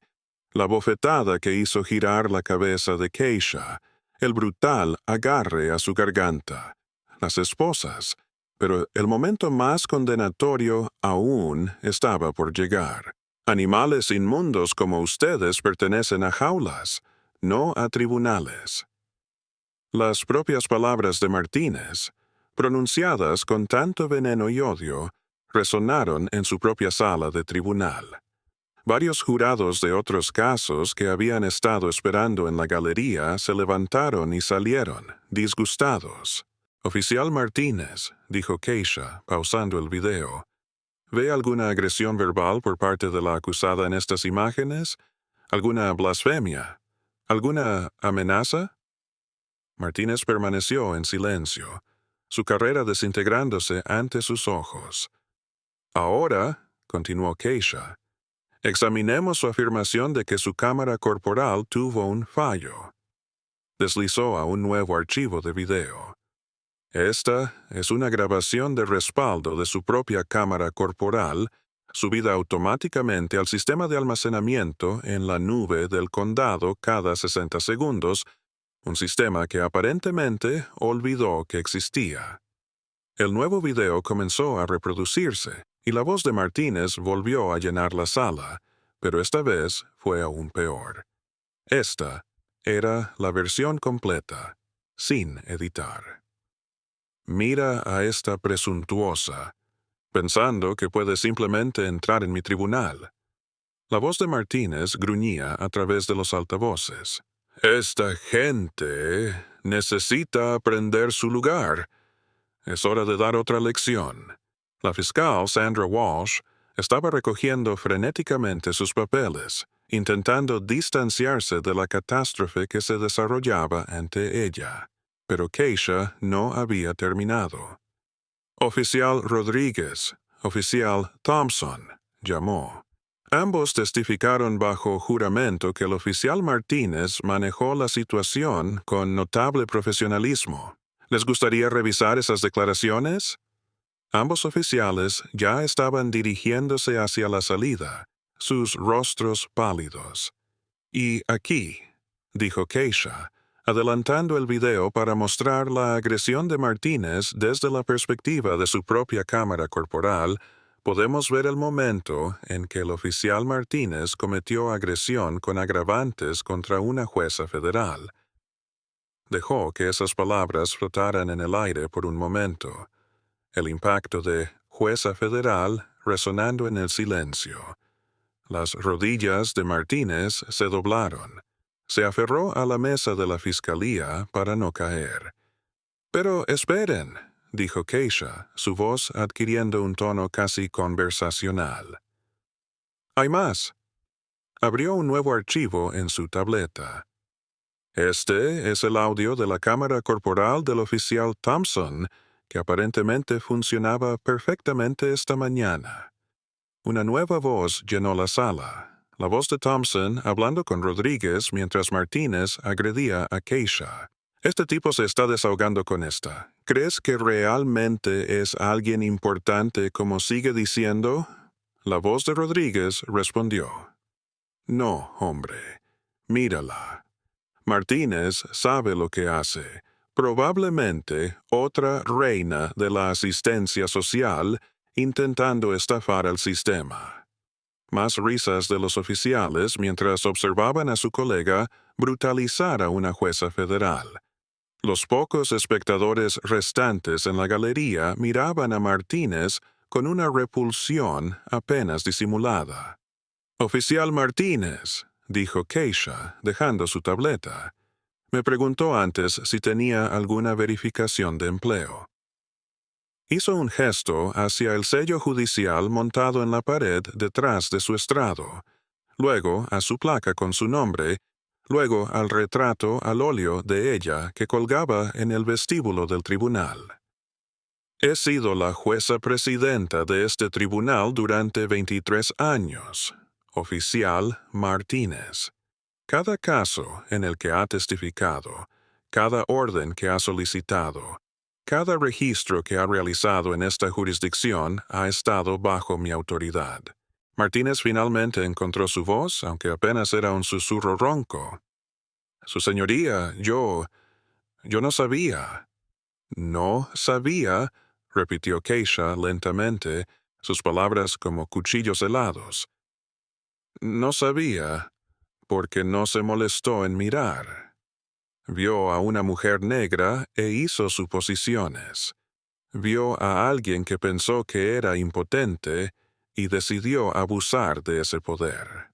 [SPEAKER 1] la bofetada que hizo girar la cabeza de Keisha, el brutal agarre a su garganta, las esposas, pero el momento más condenatorio aún estaba por llegar. Animales inmundos como ustedes pertenecen a jaulas, no a tribunales. Las propias palabras de Martínez, pronunciadas con tanto veneno y odio, resonaron en su propia sala de tribunal. Varios jurados de otros casos que habían estado esperando en la galería se levantaron y salieron, disgustados. «Oficial Martínez», dijo Keisha, pausando el video, ¿ve alguna agresión verbal por parte de la acusada en estas imágenes? ¿Alguna blasfemia? ¿Alguna amenaza? Martínez permaneció en silencio, su carrera desintegrándose ante sus ojos. «Ahora», continuó Keisha, «examinemos su afirmación de que su cámara corporal tuvo un fallo». Deslizó a un nuevo archivo de video. Esta es una grabación de respaldo de su propia cámara corporal, subida automáticamente al sistema de almacenamiento en la nube del condado cada 60 segundos, un sistema que aparentemente olvidó que existía. El nuevo video comenzó a reproducirse, y la voz de Martínez volvió a llenar la sala, pero esta vez fue aún peor. Esta era la versión completa, sin editar. «Mira a esta presuntuosa, pensando que puede simplemente entrar en mi tribunal». La voz de Martínez gruñía a través de los altavoces. «Esta gente necesita aprender su lugar. Es hora de dar otra lección». La fiscal Sandra Walsh estaba recogiendo frenéticamente sus papeles, intentando distanciarse de la catástrofe que se desarrollaba ante ella. Pero Keisha no había terminado. «Oficial Rodríguez, oficial Thompson», llamó. Ambos testificaron bajo juramento que el oficial Martínez manejó la situación con notable profesionalismo. ¿Les gustaría revisar esas declaraciones? Ambos oficiales ya estaban dirigiéndose hacia la salida, sus rostros pálidos. «Y aquí», dijo Keisha, adelantando el video para mostrar la agresión de Martínez desde la perspectiva de su propia cámara corporal, podemos ver el momento en que el oficial Martínez cometió agresión con agravantes contra una jueza federal. Dejó que esas palabras flotaran en el aire por un momento, el impacto de jueza federal resonando en el silencio. Las rodillas de Martínez se doblaron. Se aferró a la mesa de la fiscalía para no caer. «Pero esperen», dijo Keisha, su voz adquiriendo un tono casi conversacional. «Hay más». Abrió un nuevo archivo en su tableta. «Este es el audio de la cámara corporal del oficial Thompson, que aparentemente funcionaba perfectamente esta mañana». Una nueva voz llenó la sala. La voz de Thompson hablando con Rodríguez mientras Martínez agredía a Keisha. «Este tipo se está desahogando con esta. ¿Crees que realmente es alguien importante como sigue diciendo?» La voz de Rodríguez respondió. «No, hombre. Mírala. Martínez sabe lo que hace. Probablemente otra reina de la asistencia social intentando estafar al sistema». Más risas de los oficiales mientras observaban a su colega brutalizar a una jueza federal. Los pocos espectadores restantes en la galería miraban a Martínez con una repulsión apenas disimulada. «Oficial Martínez», dijo Keisha, dejando su tableta. Me preguntó antes si tenía alguna verificación de empleo. Hizo un gesto hacia el sello judicial montado en la pared detrás de su estrado, luego a su placa con su nombre, luego al retrato al óleo de ella que colgaba en el vestíbulo del tribunal. He sido la jueza presidenta de este tribunal durante 23 años, oficial Martínez. Cada caso en el que ha testificado, cada orden que ha solicitado, cada registro que ha realizado en esta jurisdicción ha estado bajo mi autoridad. Martínez finalmente encontró su voz, aunque apenas era un susurro ronco. Su señoría, yo no sabía. No sabía, repitió Keisha lentamente, sus palabras como cuchillos helados. No sabía, porque no se molestó en mirar. Vio a una mujer negra e hizo suposiciones. Vio a alguien que pensó que era impotente y decidió abusar de ese poder.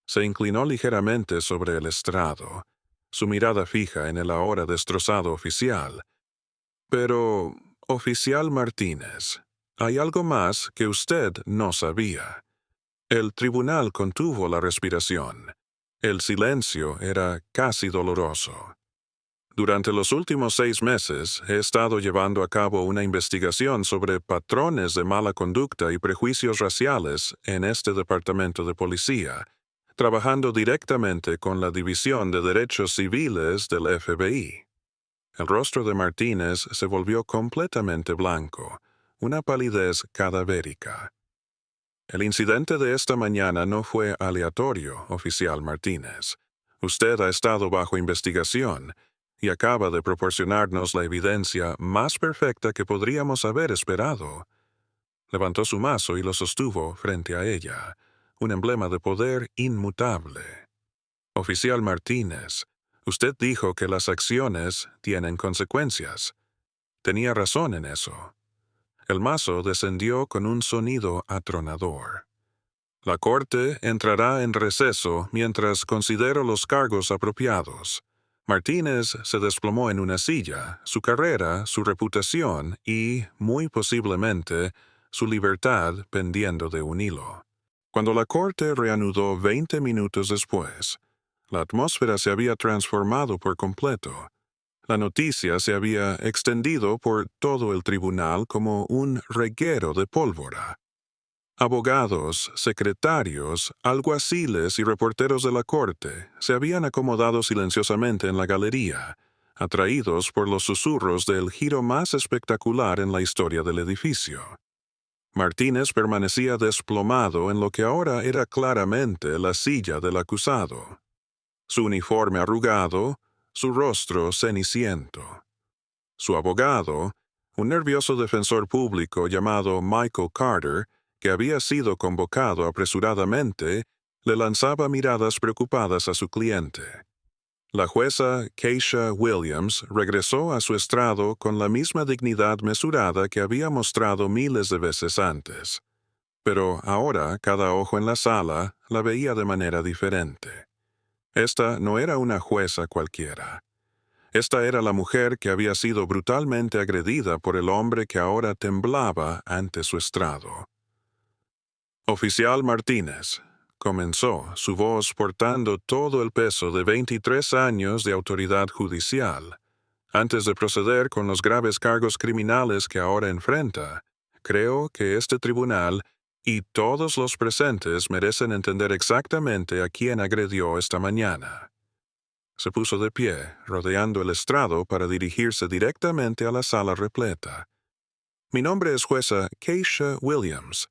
[SPEAKER 1] Se inclinó ligeramente sobre el estrado, su mirada fija en el ahora destrozado oficial. Pero, oficial Martínez, hay algo más que usted no sabía. El tribunal contuvo la respiración. El silencio era casi doloroso. Durante los últimos 6 meses he estado llevando a cabo una investigación sobre patrones de mala conducta y prejuicios raciales en este departamento de policía, trabajando directamente con la División de Derechos Civiles del FBI. El rostro de Martínez se volvió completamente blanco, una palidez cadavérica. El incidente de esta mañana no fue aleatorio, oficial Martínez. Usted ha estado bajo investigación y acaba de proporcionarnos la evidencia más perfecta que podríamos haber esperado. Levantó su mazo y lo sostuvo frente a ella, un emblema de poder inmutable. Oficial Martínez, usted dijo que las acciones tienen consecuencias. Tenía razón en eso. El mazo descendió con un sonido atronador. La corte entrará en receso mientras considero los cargos apropiados. Martínez se desplomó en una silla, su carrera, su reputación y, muy posiblemente, su libertad pendiendo de un hilo. Cuando la corte reanudó 20 minutos después, la atmósfera se había transformado por completo. La noticia se había extendido por todo el tribunal como un reguero de pólvora. Abogados, secretarios, alguaciles y reporteros de la corte se habían acomodado silenciosamente en la galería, atraídos por los susurros del giro más espectacular en la historia del edificio. Martínez permanecía desplomado en lo que ahora era claramente la silla del acusado. Su uniforme arrugado, su rostro ceniciento. Su abogado, un nervioso defensor público llamado Michael Carter, que había sido convocado apresuradamente, le lanzaba miradas preocupadas a su cliente. La jueza Keisha Williams regresó a su estrado con la misma dignidad mesurada que había mostrado miles de veces antes. Pero ahora cada ojo en la sala la veía de manera diferente. Esta no era una jueza cualquiera. Esta era la mujer que había sido brutalmente agredida por el hombre que ahora temblaba ante su estrado. Oficial Martínez, comenzó, su voz portando todo el peso de 23 años de autoridad judicial. Antes de proceder con los graves cargos criminales que ahora enfrenta, creo que este tribunal y todos los presentes merecen entender exactamente a quién agredió esta mañana. Se puso de pie, rodeando el estrado para dirigirse directamente a la sala repleta. Mi nombre es jueza Keisha Williams.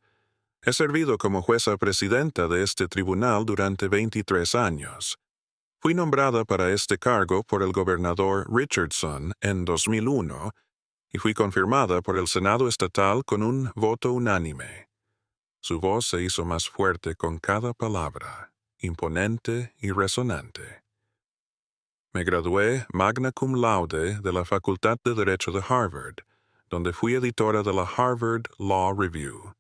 [SPEAKER 1] He servido como jueza presidenta de este tribunal durante 23 años. Fui nombrada para este cargo por el gobernador Richardson en 2001 y fui confirmada por el Senado estatal con un voto unánime. Su voz se hizo más fuerte con cada palabra, imponente y resonante. Me gradué magna cum laude de la Facultad de Derecho de Harvard, donde fui editora de la Harvard Law Review.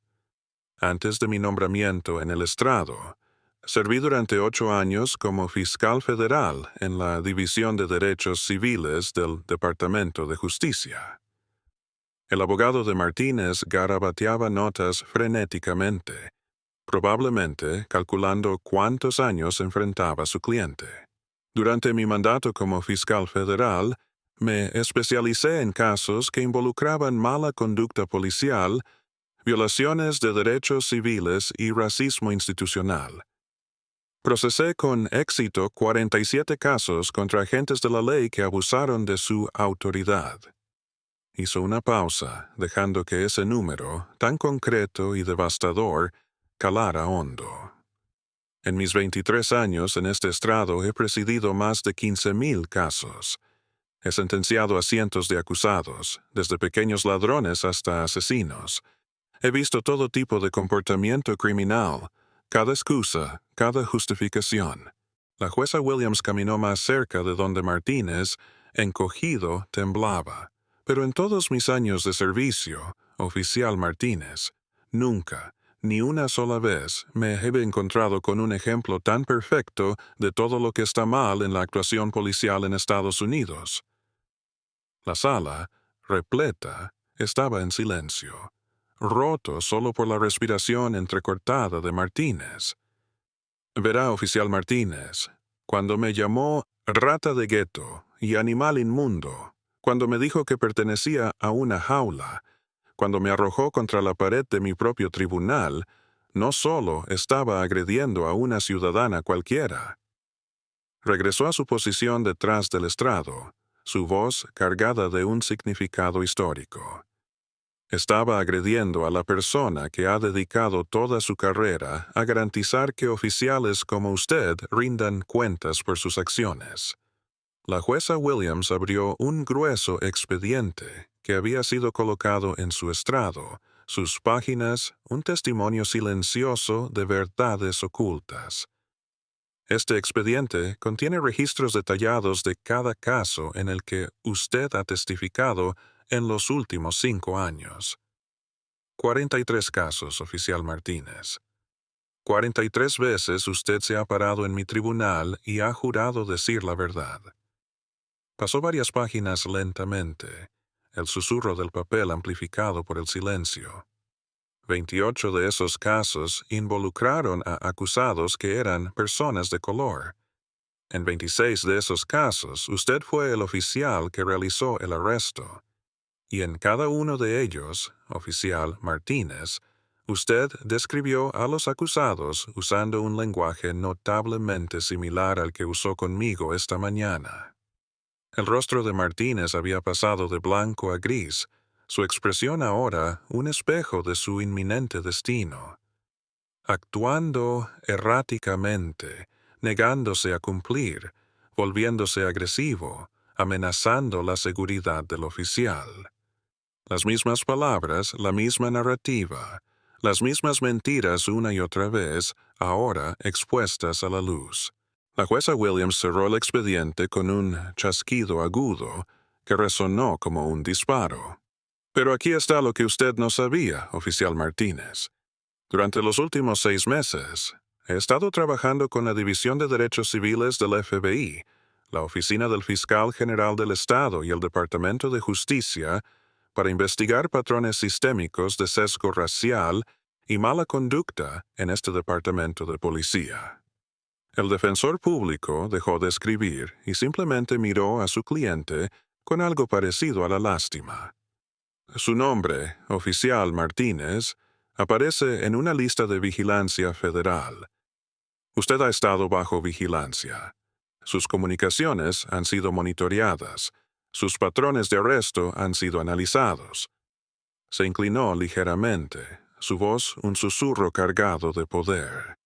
[SPEAKER 1] Antes de mi nombramiento en el estrado, serví durante 8 años como fiscal federal en la División de Derechos Civiles del Departamento de Justicia. El abogado de Martínez garabateaba notas frenéticamente, probablemente calculando cuántos años enfrentaba su cliente. Durante mi mandato como fiscal federal, me especialicé en casos que involucraban mala conducta policial, violaciones de derechos civiles y racismo institucional. Procesé con éxito 47 casos contra agentes de la ley que abusaron de su autoridad. Hizo una pausa, dejando que ese número, tan concreto y devastador, calara hondo. En mis 23 años en este estrado he presidido más de 15,000 casos. He sentenciado a cientos de acusados, desde pequeños ladrones hasta asesinos. He visto todo tipo de comportamiento criminal, cada excusa, cada justificación. La jueza Williams caminó más cerca de donde Martínez, encogido, temblaba. Pero en todos mis años de servicio, oficial Martínez, nunca, ni una sola vez, me he encontrado con un ejemplo tan perfecto de todo lo que está mal en la actuación policial en Estados Unidos. La sala, repleta, estaba en silencio, roto solo por la respiración entrecortada de Martínez. Verá, oficial Martínez, cuando me llamó rata de gueto y animal inmundo, cuando me dijo que pertenecía a una jaula, cuando me arrojó contra la pared de mi propio tribunal, no solo estaba agrediendo a una ciudadana cualquiera. Regresó a su posición detrás del estrado, su voz cargada de un significado histórico. Estaba agrediendo a la persona que ha dedicado toda su carrera a garantizar que oficiales como usted rindan cuentas por sus acciones. La jueza Williams abrió un grueso expediente que había sido colocado en su estrado, sus páginas, un testimonio silencioso de verdades ocultas. Este expediente contiene registros detallados de cada caso en el que usted ha testificado en los últimos 5 años. 43 casos, oficial Martínez. 43 veces usted se ha parado en mi tribunal y ha jurado decir la verdad. Pasó varias páginas lentamente, el susurro del papel amplificado por el silencio. 28 de esos casos involucraron a acusados que eran personas de color. En 26 de esos casos, usted fue el oficial que realizó el arresto. Y en cada uno de ellos, oficial Martínez, usted describió a los acusados usando un lenguaje notablemente similar al que usó conmigo esta mañana. El rostro de Martínez había pasado de blanco a gris, su expresión ahora un espejo de su inminente destino. Actuando erráticamente, negándose a cumplir, volviéndose agresivo, amenazando la seguridad del oficial. Las mismas palabras, la misma narrativa, las mismas mentiras una y otra vez, ahora expuestas a la luz. La jueza Williams cerró el expediente con un chasquido agudo que resonó como un disparo. Pero aquí está lo que usted no sabía, oficial Martínez. Durante los últimos 6 meses, he estado trabajando con la División de Derechos Civiles del FBI, la Oficina del Fiscal General del Estado y el Departamento de Justicia para investigar patrones sistémicos de sesgo racial y mala conducta en este departamento de policía. El defensor público dejó de escribir y simplemente miró a su cliente con algo parecido a la lástima. Su nombre, oficial Martínez, aparece en una lista de vigilancia federal. Usted ha estado bajo vigilancia. Sus comunicaciones han sido monitoreadas. Sus patrones de arresto han sido analizados. Se inclinó ligeramente, su voz un susurro cargado de poder.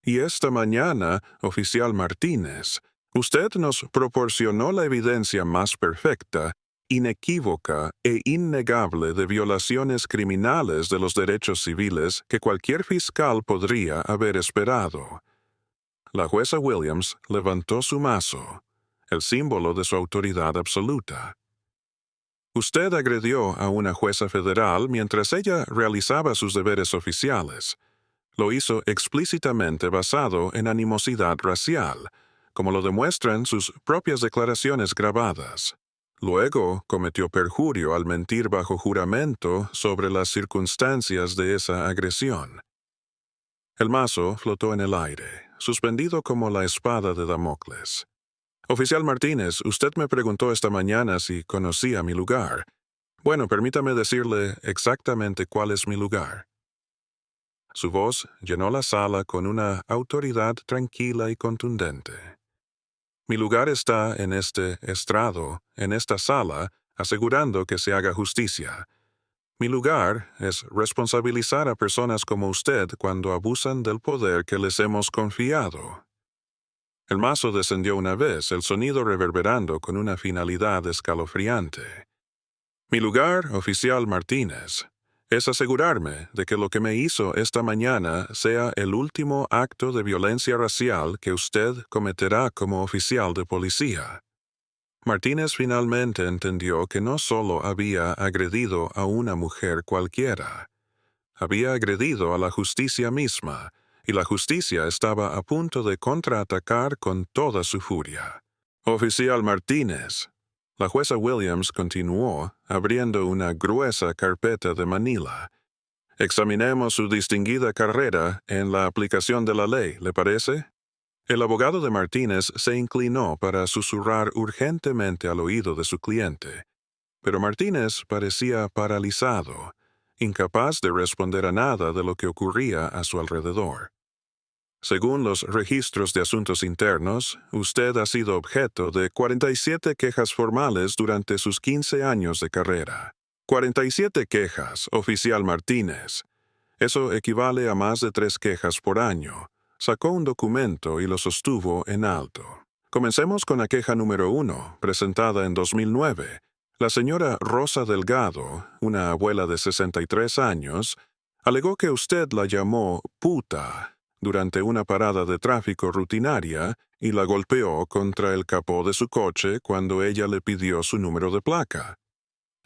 [SPEAKER 1] Y esta mañana, oficial Martínez, usted nos proporcionó la evidencia más perfecta, inequívoca e innegable de violaciones criminales de los derechos civiles que cualquier fiscal podría haber esperado. La jueza Williams levantó su mazo, el símbolo de su autoridad absoluta. Usted agredió a una jueza federal mientras ella realizaba sus deberes oficiales. Lo hizo explícitamente basado en animosidad racial, como lo demuestran sus propias declaraciones grabadas. Luego cometió perjurio al mentir bajo juramento sobre las circunstancias de esa agresión. El mazo flotó en el aire, suspendido como la espada de Damocles. Oficial Martínez, usted me preguntó esta mañana si conocía mi lugar. Bueno, permítame decirle exactamente cuál es mi lugar. Su voz llenó la sala con una autoridad tranquila y contundente. Mi lugar está en este estrado, en esta sala, asegurando que se haga justicia. Mi lugar es responsabilizar a personas como usted cuando abusan del poder que les hemos confiado. El mazo descendió una vez, el sonido reverberando con una finalidad escalofriante. Mi lugar, oficial Martínez, es asegurarme de que lo que me hizo esta mañana sea el último acto de violencia racial que usted cometerá como oficial de policía. Martínez finalmente entendió que no solo había agredido a una mujer cualquiera, había agredido a la justicia misma, y la justicia estaba a punto de contraatacar con toda su furia. Oficial Martínez. La jueza Williams continuó, abriendo una gruesa carpeta de Manila. Examinemos su distinguida carrera en la aplicación de la ley, ¿le parece? El abogado de Martínez se inclinó para susurrar urgentemente al oído de su cliente, pero Martínez parecía paralizado, incapaz de responder a nada de lo que ocurría a su alrededor. Según los registros de asuntos internos, usted ha sido objeto de 47 quejas formales durante sus 15 años de carrera. 47 quejas, oficial Martínez. Eso equivale a más de 3 quejas por año. Sacó un documento y lo sostuvo en alto. Comencemos con la queja número 1, presentada en 2009. La señora Rosa Delgado, una abuela de 63 años, alegó que usted la llamó puta durante una parada de tráfico rutinaria y la golpeó contra el capó de su coche cuando ella le pidió su número de placa.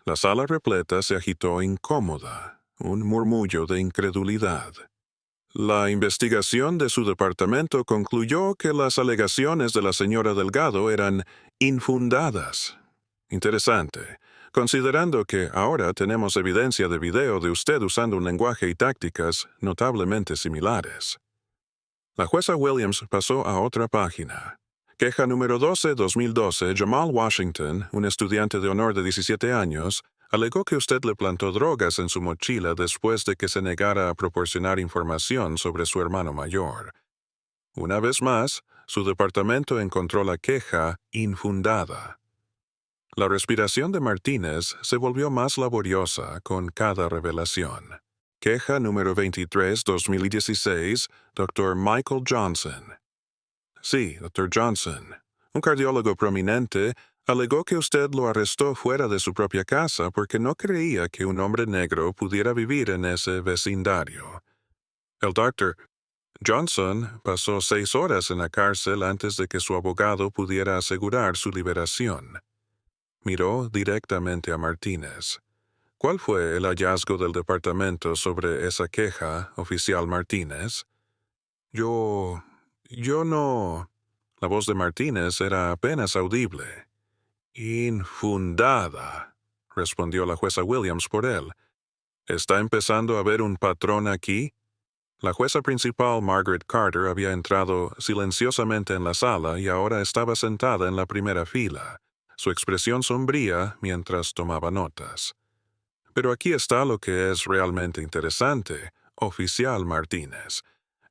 [SPEAKER 1] La sala repleta se agitó incómoda, un murmullo de incredulidad. La investigación de su departamento concluyó que las alegaciones de la señora Delgado eran infundadas. Interesante, considerando que ahora tenemos evidencia de video de usted usando un lenguaje y tácticas notablemente similares. La jueza Williams pasó a otra página. Queja número 12-2012, Jamal Washington, un estudiante de honor de 17 años, alegó que usted le plantó drogas en su mochila después de que se negara a proporcionar información sobre su hermano mayor. Una vez más, su departamento encontró la queja infundada. La respiración de Martínez se volvió más laboriosa con cada revelación. Queja número 23-2016, Dr. Michael Johnson. Sí, Dr. Johnson, un cardiólogo prominente, alegó que usted lo arrestó fuera de su propia casa porque no creía que un hombre negro pudiera vivir en ese vecindario. El Dr. Johnson pasó 6 horas en la cárcel antes de que su abogado pudiera asegurar su liberación. Miró directamente a Martínez. ¿Cuál fue el hallazgo del departamento sobre esa queja, oficial Martínez? Yo no... La voz de Martínez era apenas audible. Infundada, respondió la jueza Williams por él. ¿Está empezando a haber un patrón aquí? La jueza principal, Margaret Carter, había entrado silenciosamente en la sala y ahora estaba sentada en la primera fila, su expresión sombría mientras tomaba notas. Pero aquí está lo que es realmente interesante, oficial Martínez.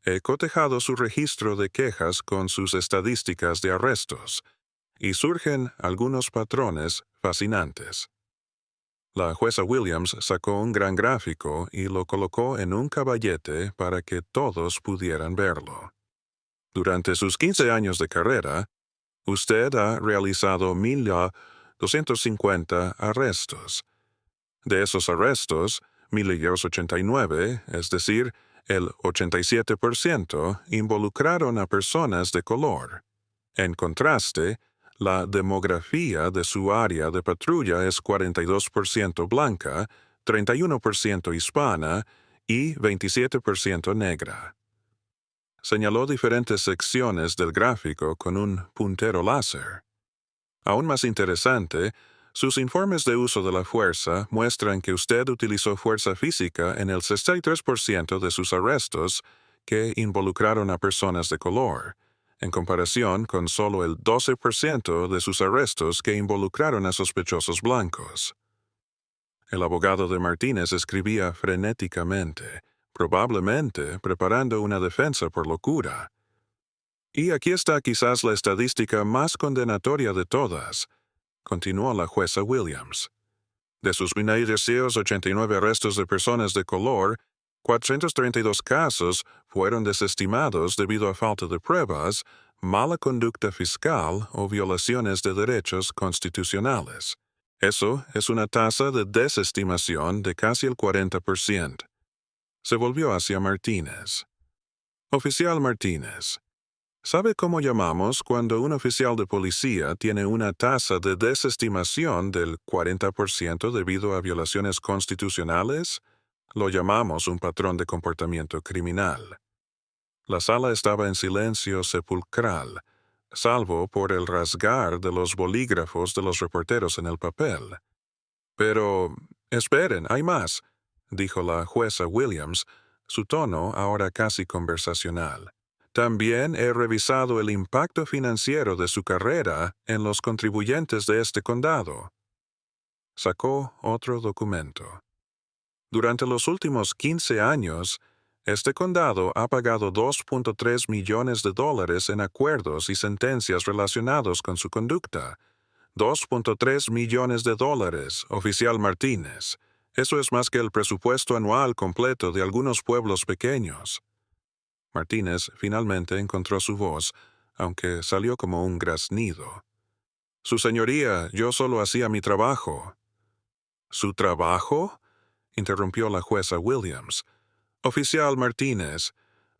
[SPEAKER 1] He cotejado su registro de quejas con sus estadísticas de arrestos, y surgen algunos patrones fascinantes. La jueza Williams sacó un gran gráfico y lo colocó en un caballete para que todos pudieran verlo. Durante sus 15 años de carrera, usted ha realizado 1,250 arrestos. De esos arrestos, 1,089, es decir, el 87%, involucraron a personas de color. En contraste, La demografía de su área de patrulla es 42% blanca, 31% hispana y 27% negra. Señaló diferentes secciones del gráfico con un puntero láser. Aún más interesante, sus informes de uso de la fuerza muestran que usted utilizó fuerza física en el 63% de sus arrestos que involucraron a personas de color, en comparación con solo el 12% de sus arrestos que involucraron a sospechosos blancos. El abogado de Martínez escribía frenéticamente, probablemente preparando una defensa por locura. Y aquí está quizás la estadística más condenatoria de todas, continuó la jueza Williams. De sus 1.289 arrestos de personas de color, 432 casos fueron desestimados debido a falta de pruebas, mala conducta fiscal o violaciones de derechos constitucionales. Eso es una tasa de desestimación de casi el 40%. Se volvió hacia Martínez. Oficial Martínez, ¿sabe cómo llamamos cuando un oficial de policía tiene una tasa de desestimación del 40% debido a violaciones constitucionales? Lo llamamos un patrón de comportamiento criminal. La sala estaba en silencio sepulcral, salvo por el rasgar de los bolígrafos de los reporteros en el papel. Pero, esperen, hay más, dijo la jueza Williams, su tono ahora casi conversacional. También he revisado el impacto financiero de su carrera en los contribuyentes de este condado. Sacó otro documento. Durante los últimos 15 años, este condado ha pagado $2.3 millones en acuerdos y sentencias relacionados con su conducta. $2.3 millones, oficial Martínez. Eso es más que el presupuesto anual completo de algunos pueblos pequeños. Martínez finalmente encontró su voz, aunque salió como un graznido. Su señoría, yo solo hacía mi trabajo. ¿Su trabajo?, interrumpió la jueza Williams. Oficial Martínez,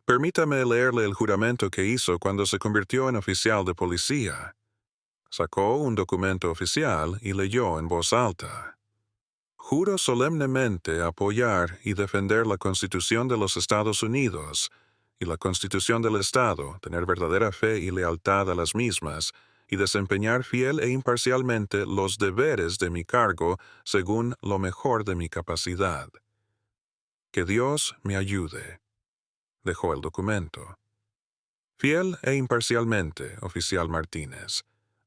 [SPEAKER 1] permítame leerle el juramento que hizo cuando se convirtió en oficial de policía. Sacó un documento oficial y leyó en voz alta. Juro solemnemente apoyar y defender la Constitución de los Estados Unidos y la Constitución del Estado, tener verdadera fe y lealtad a las mismas, y desempeñar fiel e imparcialmente los deberes de mi cargo según lo mejor de mi capacidad. Que Dios me ayude. Dejó el documento. Fiel e imparcialmente, oficial Martínez.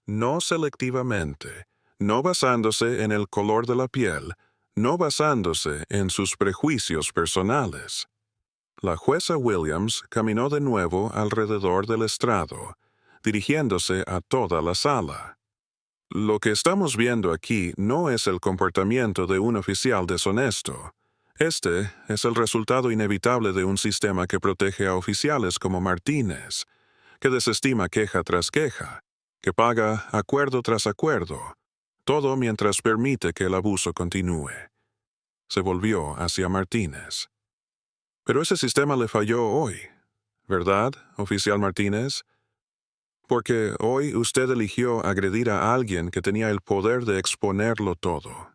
[SPEAKER 1] No selectivamente, no basándose en el color de la piel, no basándose en sus prejuicios personales. La jueza Williams caminó de nuevo alrededor del estrado, dirigiéndose a toda la sala. Lo que estamos viendo aquí no es el comportamiento de un oficial deshonesto. Este es el resultado inevitable de un sistema que protege a oficiales como Martínez, que desestima queja tras queja, que paga acuerdo tras acuerdo, todo mientras permite que el abuso continúe. Se volvió hacia Martínez. Pero ese sistema le falló hoy, ¿verdad, oficial Martínez? Porque hoy usted eligió agredir a alguien que tenía el poder de exponerlo todo.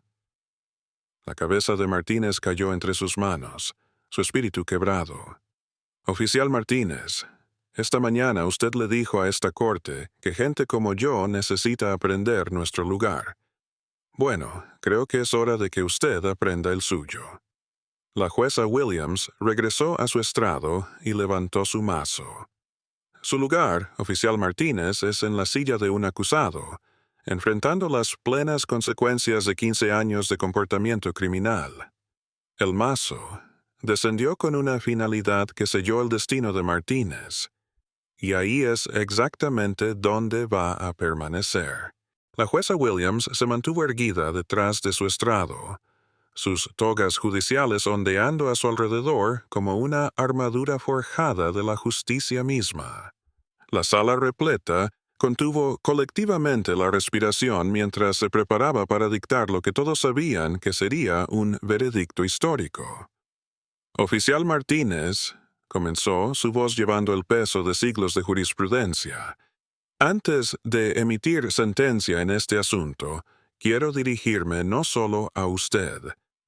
[SPEAKER 1] La cabeza de Martínez cayó entre sus manos, su espíritu quebrado. Oficial Martínez, esta mañana usted le dijo a esta corte que gente como yo necesita aprender nuestro lugar. Bueno, creo que es hora de que usted aprenda el suyo. La jueza Williams regresó a su estrado y levantó su mazo. Su lugar, oficial Martínez, es en la silla de un acusado, enfrentando las plenas consecuencias de 15 años de comportamiento criminal. El mazo descendió con una finalidad que selló el destino de Martínez, y ahí es exactamente donde va a permanecer. La jueza Williams se mantuvo erguida detrás de su estrado, sus togas judiciales ondeando a su alrededor como una armadura forjada de la justicia misma. La sala repleta contuvo colectivamente la respiración mientras se preparaba para dictar lo que todos sabían que sería un veredicto histórico. Oficial Martínez, comenzó, su voz llevando el peso de siglos de jurisprudencia, Antes de emitir sentencia en este asunto, quiero dirigirme no solo a usted,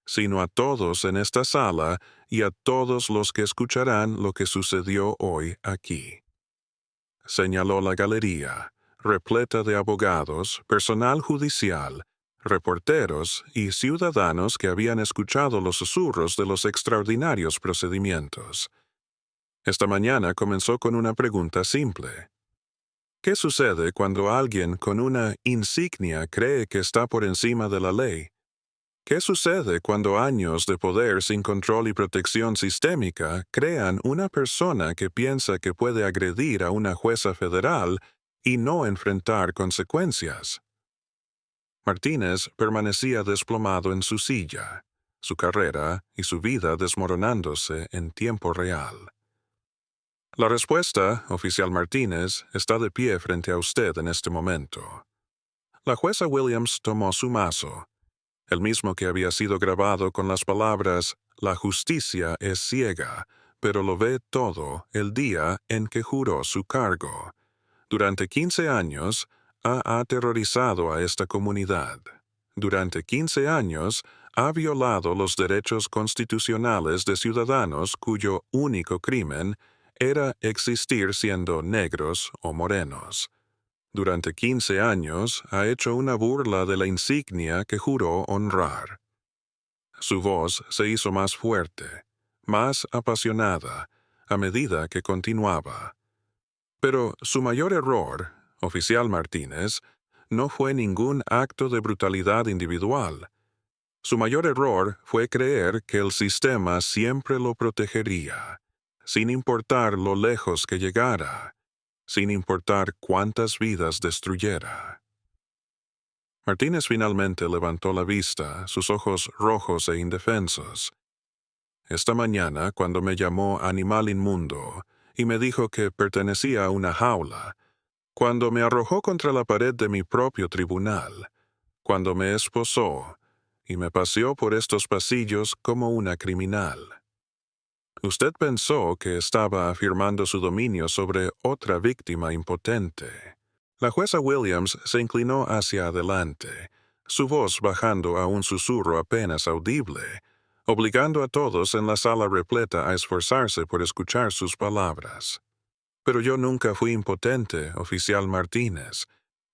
[SPEAKER 1] sino a todos en esta sala y a todos los que escucharán lo que sucedió hoy aquí. Señaló la galería, repleta de abogados, personal judicial, reporteros y ciudadanos que habían escuchado los susurros de los extraordinarios procedimientos. Esta mañana comenzó con una pregunta simple. ¿Qué sucede cuando alguien con una insignia cree que está por encima de la ley? ¿Qué sucede cuando años de poder sin control y protección sistémica crean una persona que piensa que puede agredir a una jueza federal y no enfrentar consecuencias? Martínez permanecía desplomado en su silla, su carrera y su vida desmoronándose en tiempo real. La respuesta, oficial Martínez, está de pie frente a usted en este momento. La jueza Williams tomó su mazo, el mismo que había sido grabado con las palabras «La justicia es ciega, pero lo ve todo» el día en que juró su cargo. Durante 15 años, ha aterrorizado a esta comunidad. Durante 15 años, ha violado los derechos constitucionales de ciudadanos cuyo único crimen era existir siendo negros o morenos. Durante 15 años ha hecho una burla de la insignia que juró honrar. Su voz se hizo más fuerte, más apasionada, a medida que continuaba. Pero su mayor error, oficial Martínez, no fue ningún acto de brutalidad individual. Su mayor error fue creer que el sistema siempre lo protegería, sin importar lo lejos que llegara, sin importar cuántas vidas destruyera. Martínez finalmente levantó la vista, sus ojos rojos e indefensos. Esta mañana, cuando me llamó animal inmundo y me dijo que pertenecía a una jaula, cuando me arrojó contra la pared de mi propio tribunal, cuando me esposó y me paseó por estos pasillos como una criminal. Usted pensó que estaba afirmando su dominio sobre otra víctima impotente. La jueza Williams se inclinó hacia adelante, su voz bajando a un susurro apenas audible, obligando a todos en la sala repleta a esforzarse por escuchar sus palabras. Pero yo nunca fui impotente, oficial Martínez,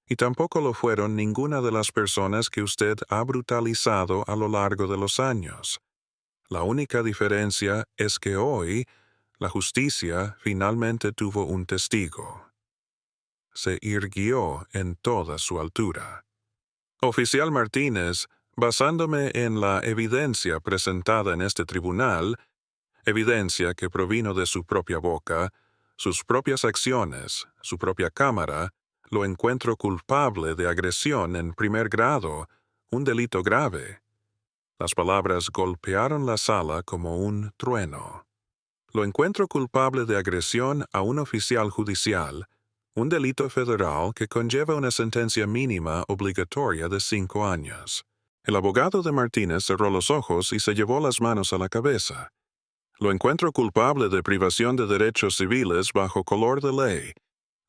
[SPEAKER 1] y tampoco lo fueron ninguna de las personas que usted ha brutalizado a lo largo de los años. La única diferencia es que hoy la justicia finalmente tuvo un testigo. Se irguió en toda su altura. Oficial Martínez, basándome en la evidencia presentada en este tribunal, evidencia que provino de su propia boca, sus propias acciones, su propia cámara, lo encuentro culpable de agresión en primer grado, un delito grave. Las palabras golpearon la sala como un trueno. Lo encuentro culpable de agresión a un oficial judicial, un delito federal que conlleva una sentencia mínima obligatoria de 5 años. El abogado de Martínez cerró los ojos y se llevó las manos a la cabeza. Lo encuentro culpable de privación de derechos civiles bajo color de ley,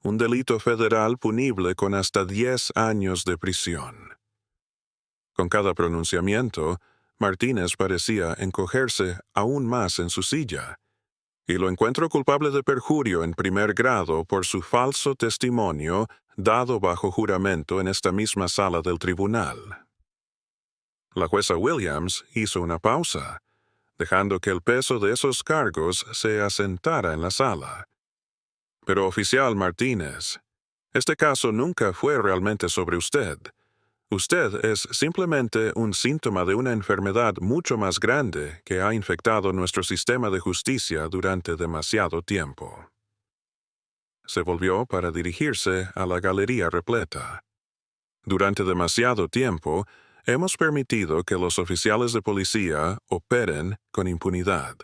[SPEAKER 1] un delito federal punible con hasta 10 años de prisión. Con cada pronunciamiento, Martínez parecía encogerse aún más en su silla, y lo encuentro culpable de perjurio en primer grado por su falso testimonio dado bajo juramento en esta misma sala del tribunal. La jueza Williams hizo una pausa, dejando que el peso de esos cargos se asentara en la sala. Pero oficial Martínez, este caso nunca fue realmente sobre usted. Usted es simplemente un síntoma de una enfermedad mucho más grande que ha infectado nuestro sistema de justicia durante demasiado tiempo. Se volvió para dirigirse a la galería repleta. Durante demasiado tiempo, hemos permitido que los oficiales de policía operen con impunidad.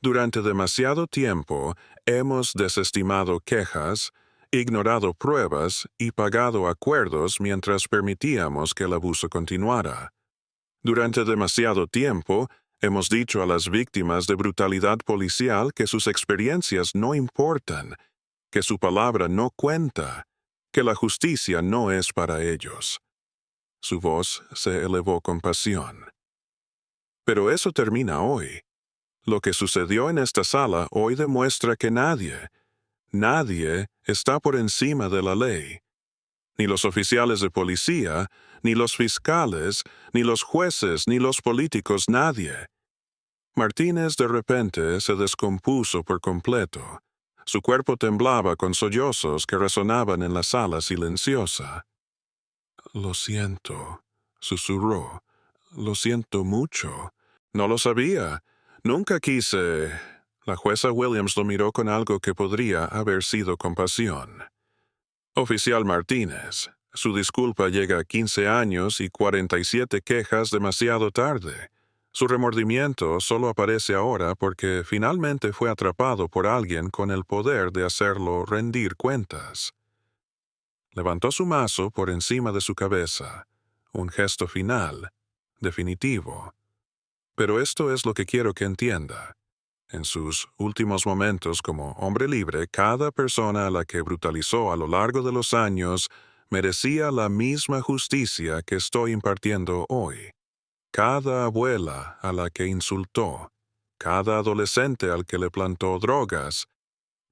[SPEAKER 1] Durante demasiado tiempo, hemos desestimado quejas, ignorado pruebas y pagado acuerdos mientras permitíamos que el abuso continuara. Durante demasiado tiempo, hemos dicho a las víctimas de brutalidad policial que sus experiencias no importan, que su palabra no cuenta, que la justicia no es para ellos. Su voz se elevó con pasión. Pero eso termina hoy. Lo que sucedió en esta sala hoy demuestra que nadie está por encima de la ley. Ni los oficiales de policía, ni los fiscales, ni los jueces, ni los políticos, nadie. Martínez de repente se descompuso por completo. Su cuerpo temblaba con sollozos que resonaban en la sala silenciosa. «Lo siento», susurró. «Lo siento mucho. No lo sabía. Nunca quise...» La jueza Williams lo miró con algo que podría haber sido compasión. «Oficial Martínez, su disculpa llega 15 años y 47 quejas demasiado tarde. Su remordimiento solo aparece ahora porque finalmente fue atrapado por alguien con el poder de hacerlo rendir cuentas». Levantó su mazo por encima de su cabeza, un gesto final, definitivo. «Pero esto es lo que quiero que entienda. En sus últimos momentos como hombre libre, cada persona a la que brutalizó a lo largo de los años merecía la misma justicia que estoy impartiendo hoy. Cada abuela a la que insultó, cada adolescente al que le plantó drogas,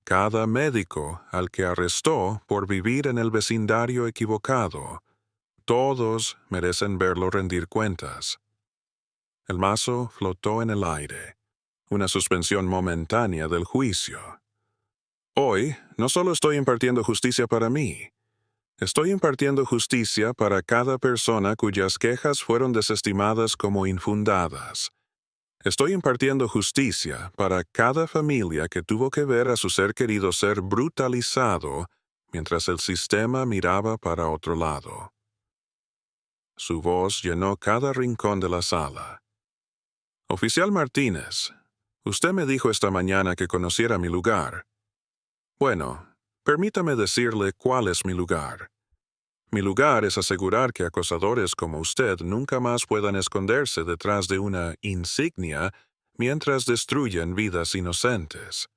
[SPEAKER 1] cada médico al que arrestó por vivir en el vecindario equivocado, todos merecen verlo rendir cuentas». El mazo flotó en el aire, una suspensión momentánea del juicio. «Hoy no solo estoy impartiendo justicia para mí, estoy impartiendo justicia para cada persona cuyas quejas fueron desestimadas como infundadas. Estoy impartiendo justicia para cada familia que tuvo que ver a su ser querido ser brutalizado mientras el sistema miraba para otro lado». Su voz llenó cada rincón de la sala. «Oficial Martínez, usted me dijo esta mañana que conociera mi lugar. Bueno, permítame decirle cuál es mi lugar. Mi lugar es asegurar que acosadores como usted nunca más puedan esconderse detrás de una insignia mientras destruyen vidas inocentes».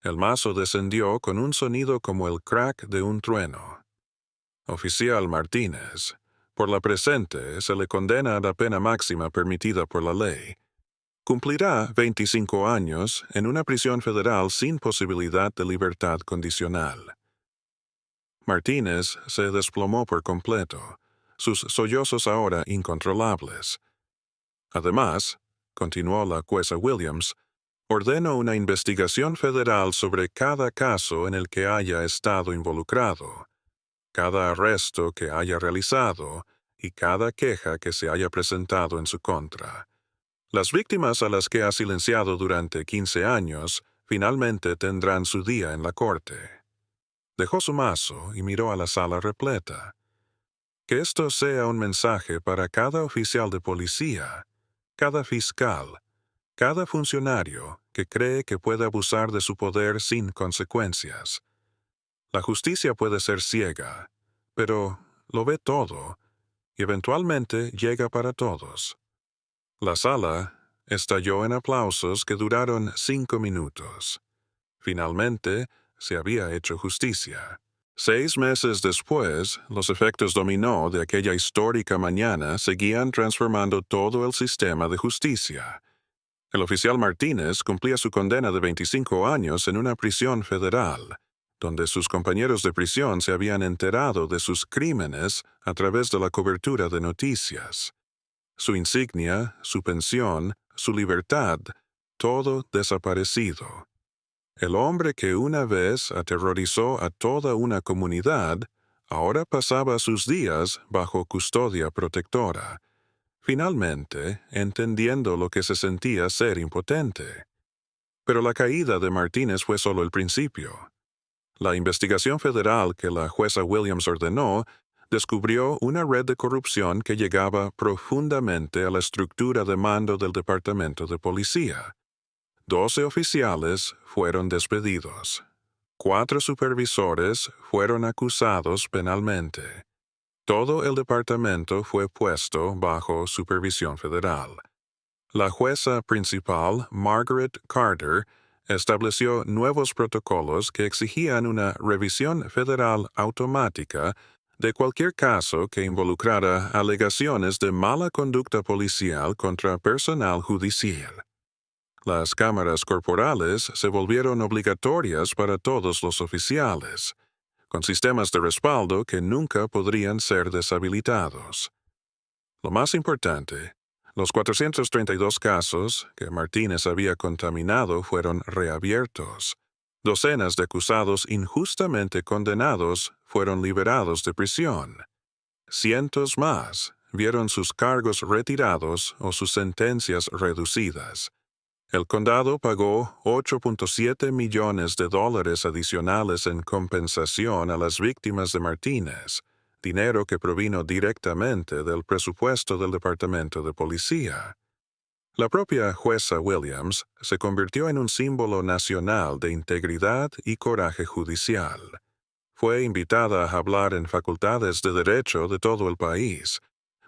[SPEAKER 1] El mazo descendió con un sonido como el crack de un trueno. «Oficial Martínez, por la presente se le condena a la pena máxima permitida por la ley. Cumplirá 25 años en una prisión federal sin posibilidad de libertad condicional». Martínez se desplomó por completo, sus sollozos ahora incontrolables. «Además», continuó la jueza Williams, «ordeno una investigación federal sobre cada caso en el que haya estado involucrado, cada arresto que haya realizado y cada queja que se haya presentado en su contra. Las víctimas a las que ha silenciado durante 15 años finalmente tendrán su día en la corte». Dejó su mazo y miró a la sala repleta. «Que esto sea un mensaje para cada oficial de policía, cada fiscal, cada funcionario que cree que puede abusar de su poder sin consecuencias. La justicia puede ser ciega, pero lo ve todo y eventualmente llega para todos». La sala estalló en aplausos que duraron 5 minutos. Finalmente, se había hecho justicia. 6 meses después, los efectos dominó de aquella histórica mañana seguían transformando todo el sistema de justicia. El oficial Martínez cumplía su condena de 25 años en una prisión federal, donde sus compañeros de prisión se habían enterado de sus crímenes a través de la cobertura de noticias. Su insignia, su pensión, su libertad, todo desaparecido. El hombre que una vez aterrorizó a toda una comunidad, ahora pasaba sus días bajo custodia protectora, finalmente entendiendo lo que se sentía ser impotente. Pero la caída de Martínez fue solo el principio. La investigación federal que la jueza Williams ordenó descubrió una red de corrupción que llegaba profundamente a la estructura de mando del Departamento de Policía. 12 oficiales fueron despedidos. 4 supervisores fueron acusados penalmente. Todo el departamento fue puesto bajo supervisión federal. La jueza principal, Margaret Carter, estableció nuevos protocolos que exigían una revisión federal automática de cualquier caso que involucrara alegaciones de mala conducta policial contra personal judicial. Las cámaras corporales se volvieron obligatorias para todos los oficiales, con sistemas de respaldo que nunca podrían ser deshabilitados. Lo más importante, los 432 casos que Martínez había contaminado fueron reabiertos. Docenas de acusados injustamente condenados fueron liberados de prisión. Cientos más vieron sus cargos retirados o sus sentencias reducidas. El condado pagó $8.7 millones adicionales en compensación a las víctimas de Martínez, dinero que provino directamente del presupuesto del Departamento de Policía. La propia jueza Williams se convirtió en un símbolo nacional de integridad y coraje judicial. Fue invitada a hablar en facultades de derecho de todo el país,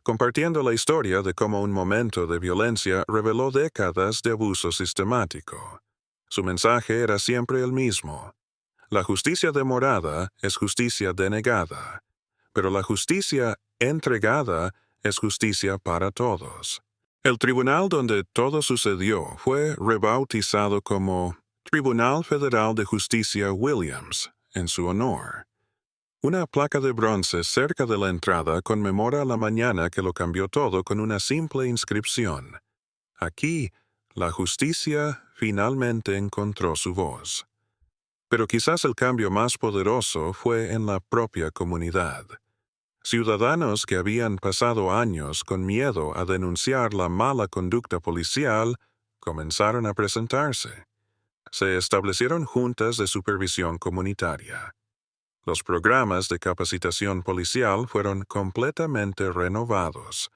[SPEAKER 1] compartiendo la historia de cómo un momento de violencia reveló décadas de abuso sistemático. Su mensaje era siempre el mismo: la justicia demorada es justicia denegada, pero la justicia entregada es justicia para todos. El tribunal donde todo sucedió fue rebautizado como Tribunal Federal de Justicia Williams, en su honor. Una placa de bronce cerca de la entrada conmemora la mañana que lo cambió todo con una simple inscripción: aquí, la justicia finalmente encontró su voz. Pero quizás el cambio más poderoso fue en la propia comunidad. Ciudadanos que habían pasado años con miedo a denunciar la mala conducta policial comenzaron a presentarse. Se establecieron juntas de supervisión comunitaria. Los programas de capacitación policial fueron completamente renovados,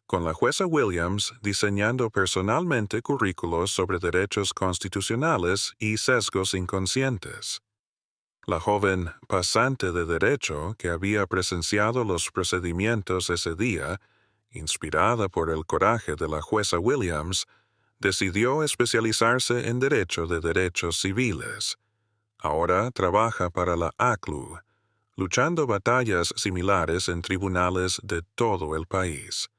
[SPEAKER 1] con la jueza Williams diseñando personalmente currículos sobre derechos constitucionales y sesgos inconscientes. La joven pasante de derecho que había presenciado los procedimientos ese día, inspirada por el coraje de la jueza Williams, decidió especializarse en derecho de derechos civiles. Ahora trabaja para la ACLU, luchando batallas similares en tribunales de todo el país.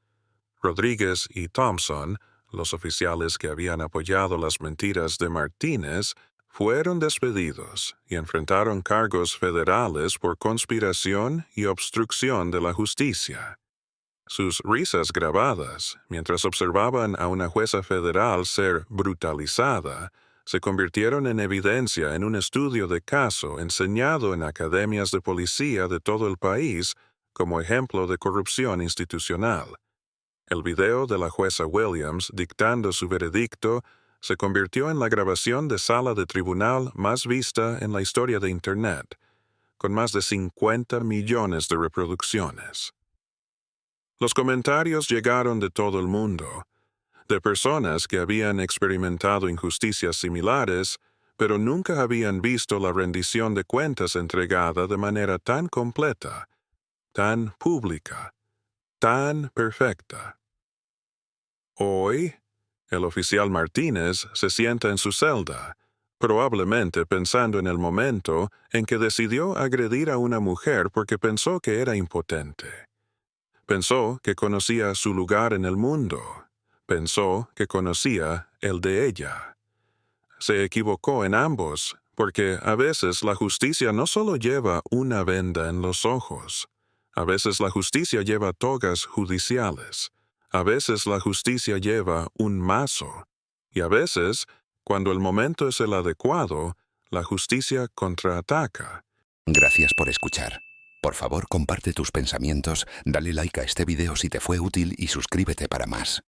[SPEAKER 1] Rodríguez y Thompson, los oficiales que habían apoyado las mentiras de Martínez, fueron despedidos y enfrentaron cargos federales por conspiración y obstrucción de la justicia. Sus risas grabadas, mientras observaban a una jueza federal ser brutalizada, se convirtieron en evidencia en un estudio de caso enseñado en academias de policía de todo el país como ejemplo de corrupción institucional. El video de la jueza Williams dictando su veredicto se convirtió en la grabación de sala de tribunal más vista en la historia de Internet, con más de 50 millones de reproducciones. Los comentarios llegaron de todo el mundo, de personas que habían experimentado injusticias similares, pero nunca habían visto la rendición de cuentas entregada de manera tan completa, tan pública, tan perfecta. Hoy, el oficial Martínez se sienta en su celda, probablemente pensando en el momento en que decidió agredir a una mujer porque pensó que era impotente. Pensó que conocía su lugar en el mundo. Pensó que conocía el de ella. Se equivocó en ambos, porque a veces la justicia no solo lleva una venda en los ojos. A veces la justicia lleva togas judiciales. A veces la justicia lleva un mazo. Y a veces, cuando el momento es el adecuado, la justicia contraataca.
[SPEAKER 2] Gracias por escuchar. Por favor, comparte tus pensamientos, dale like a este video si te fue útil y suscríbete para más.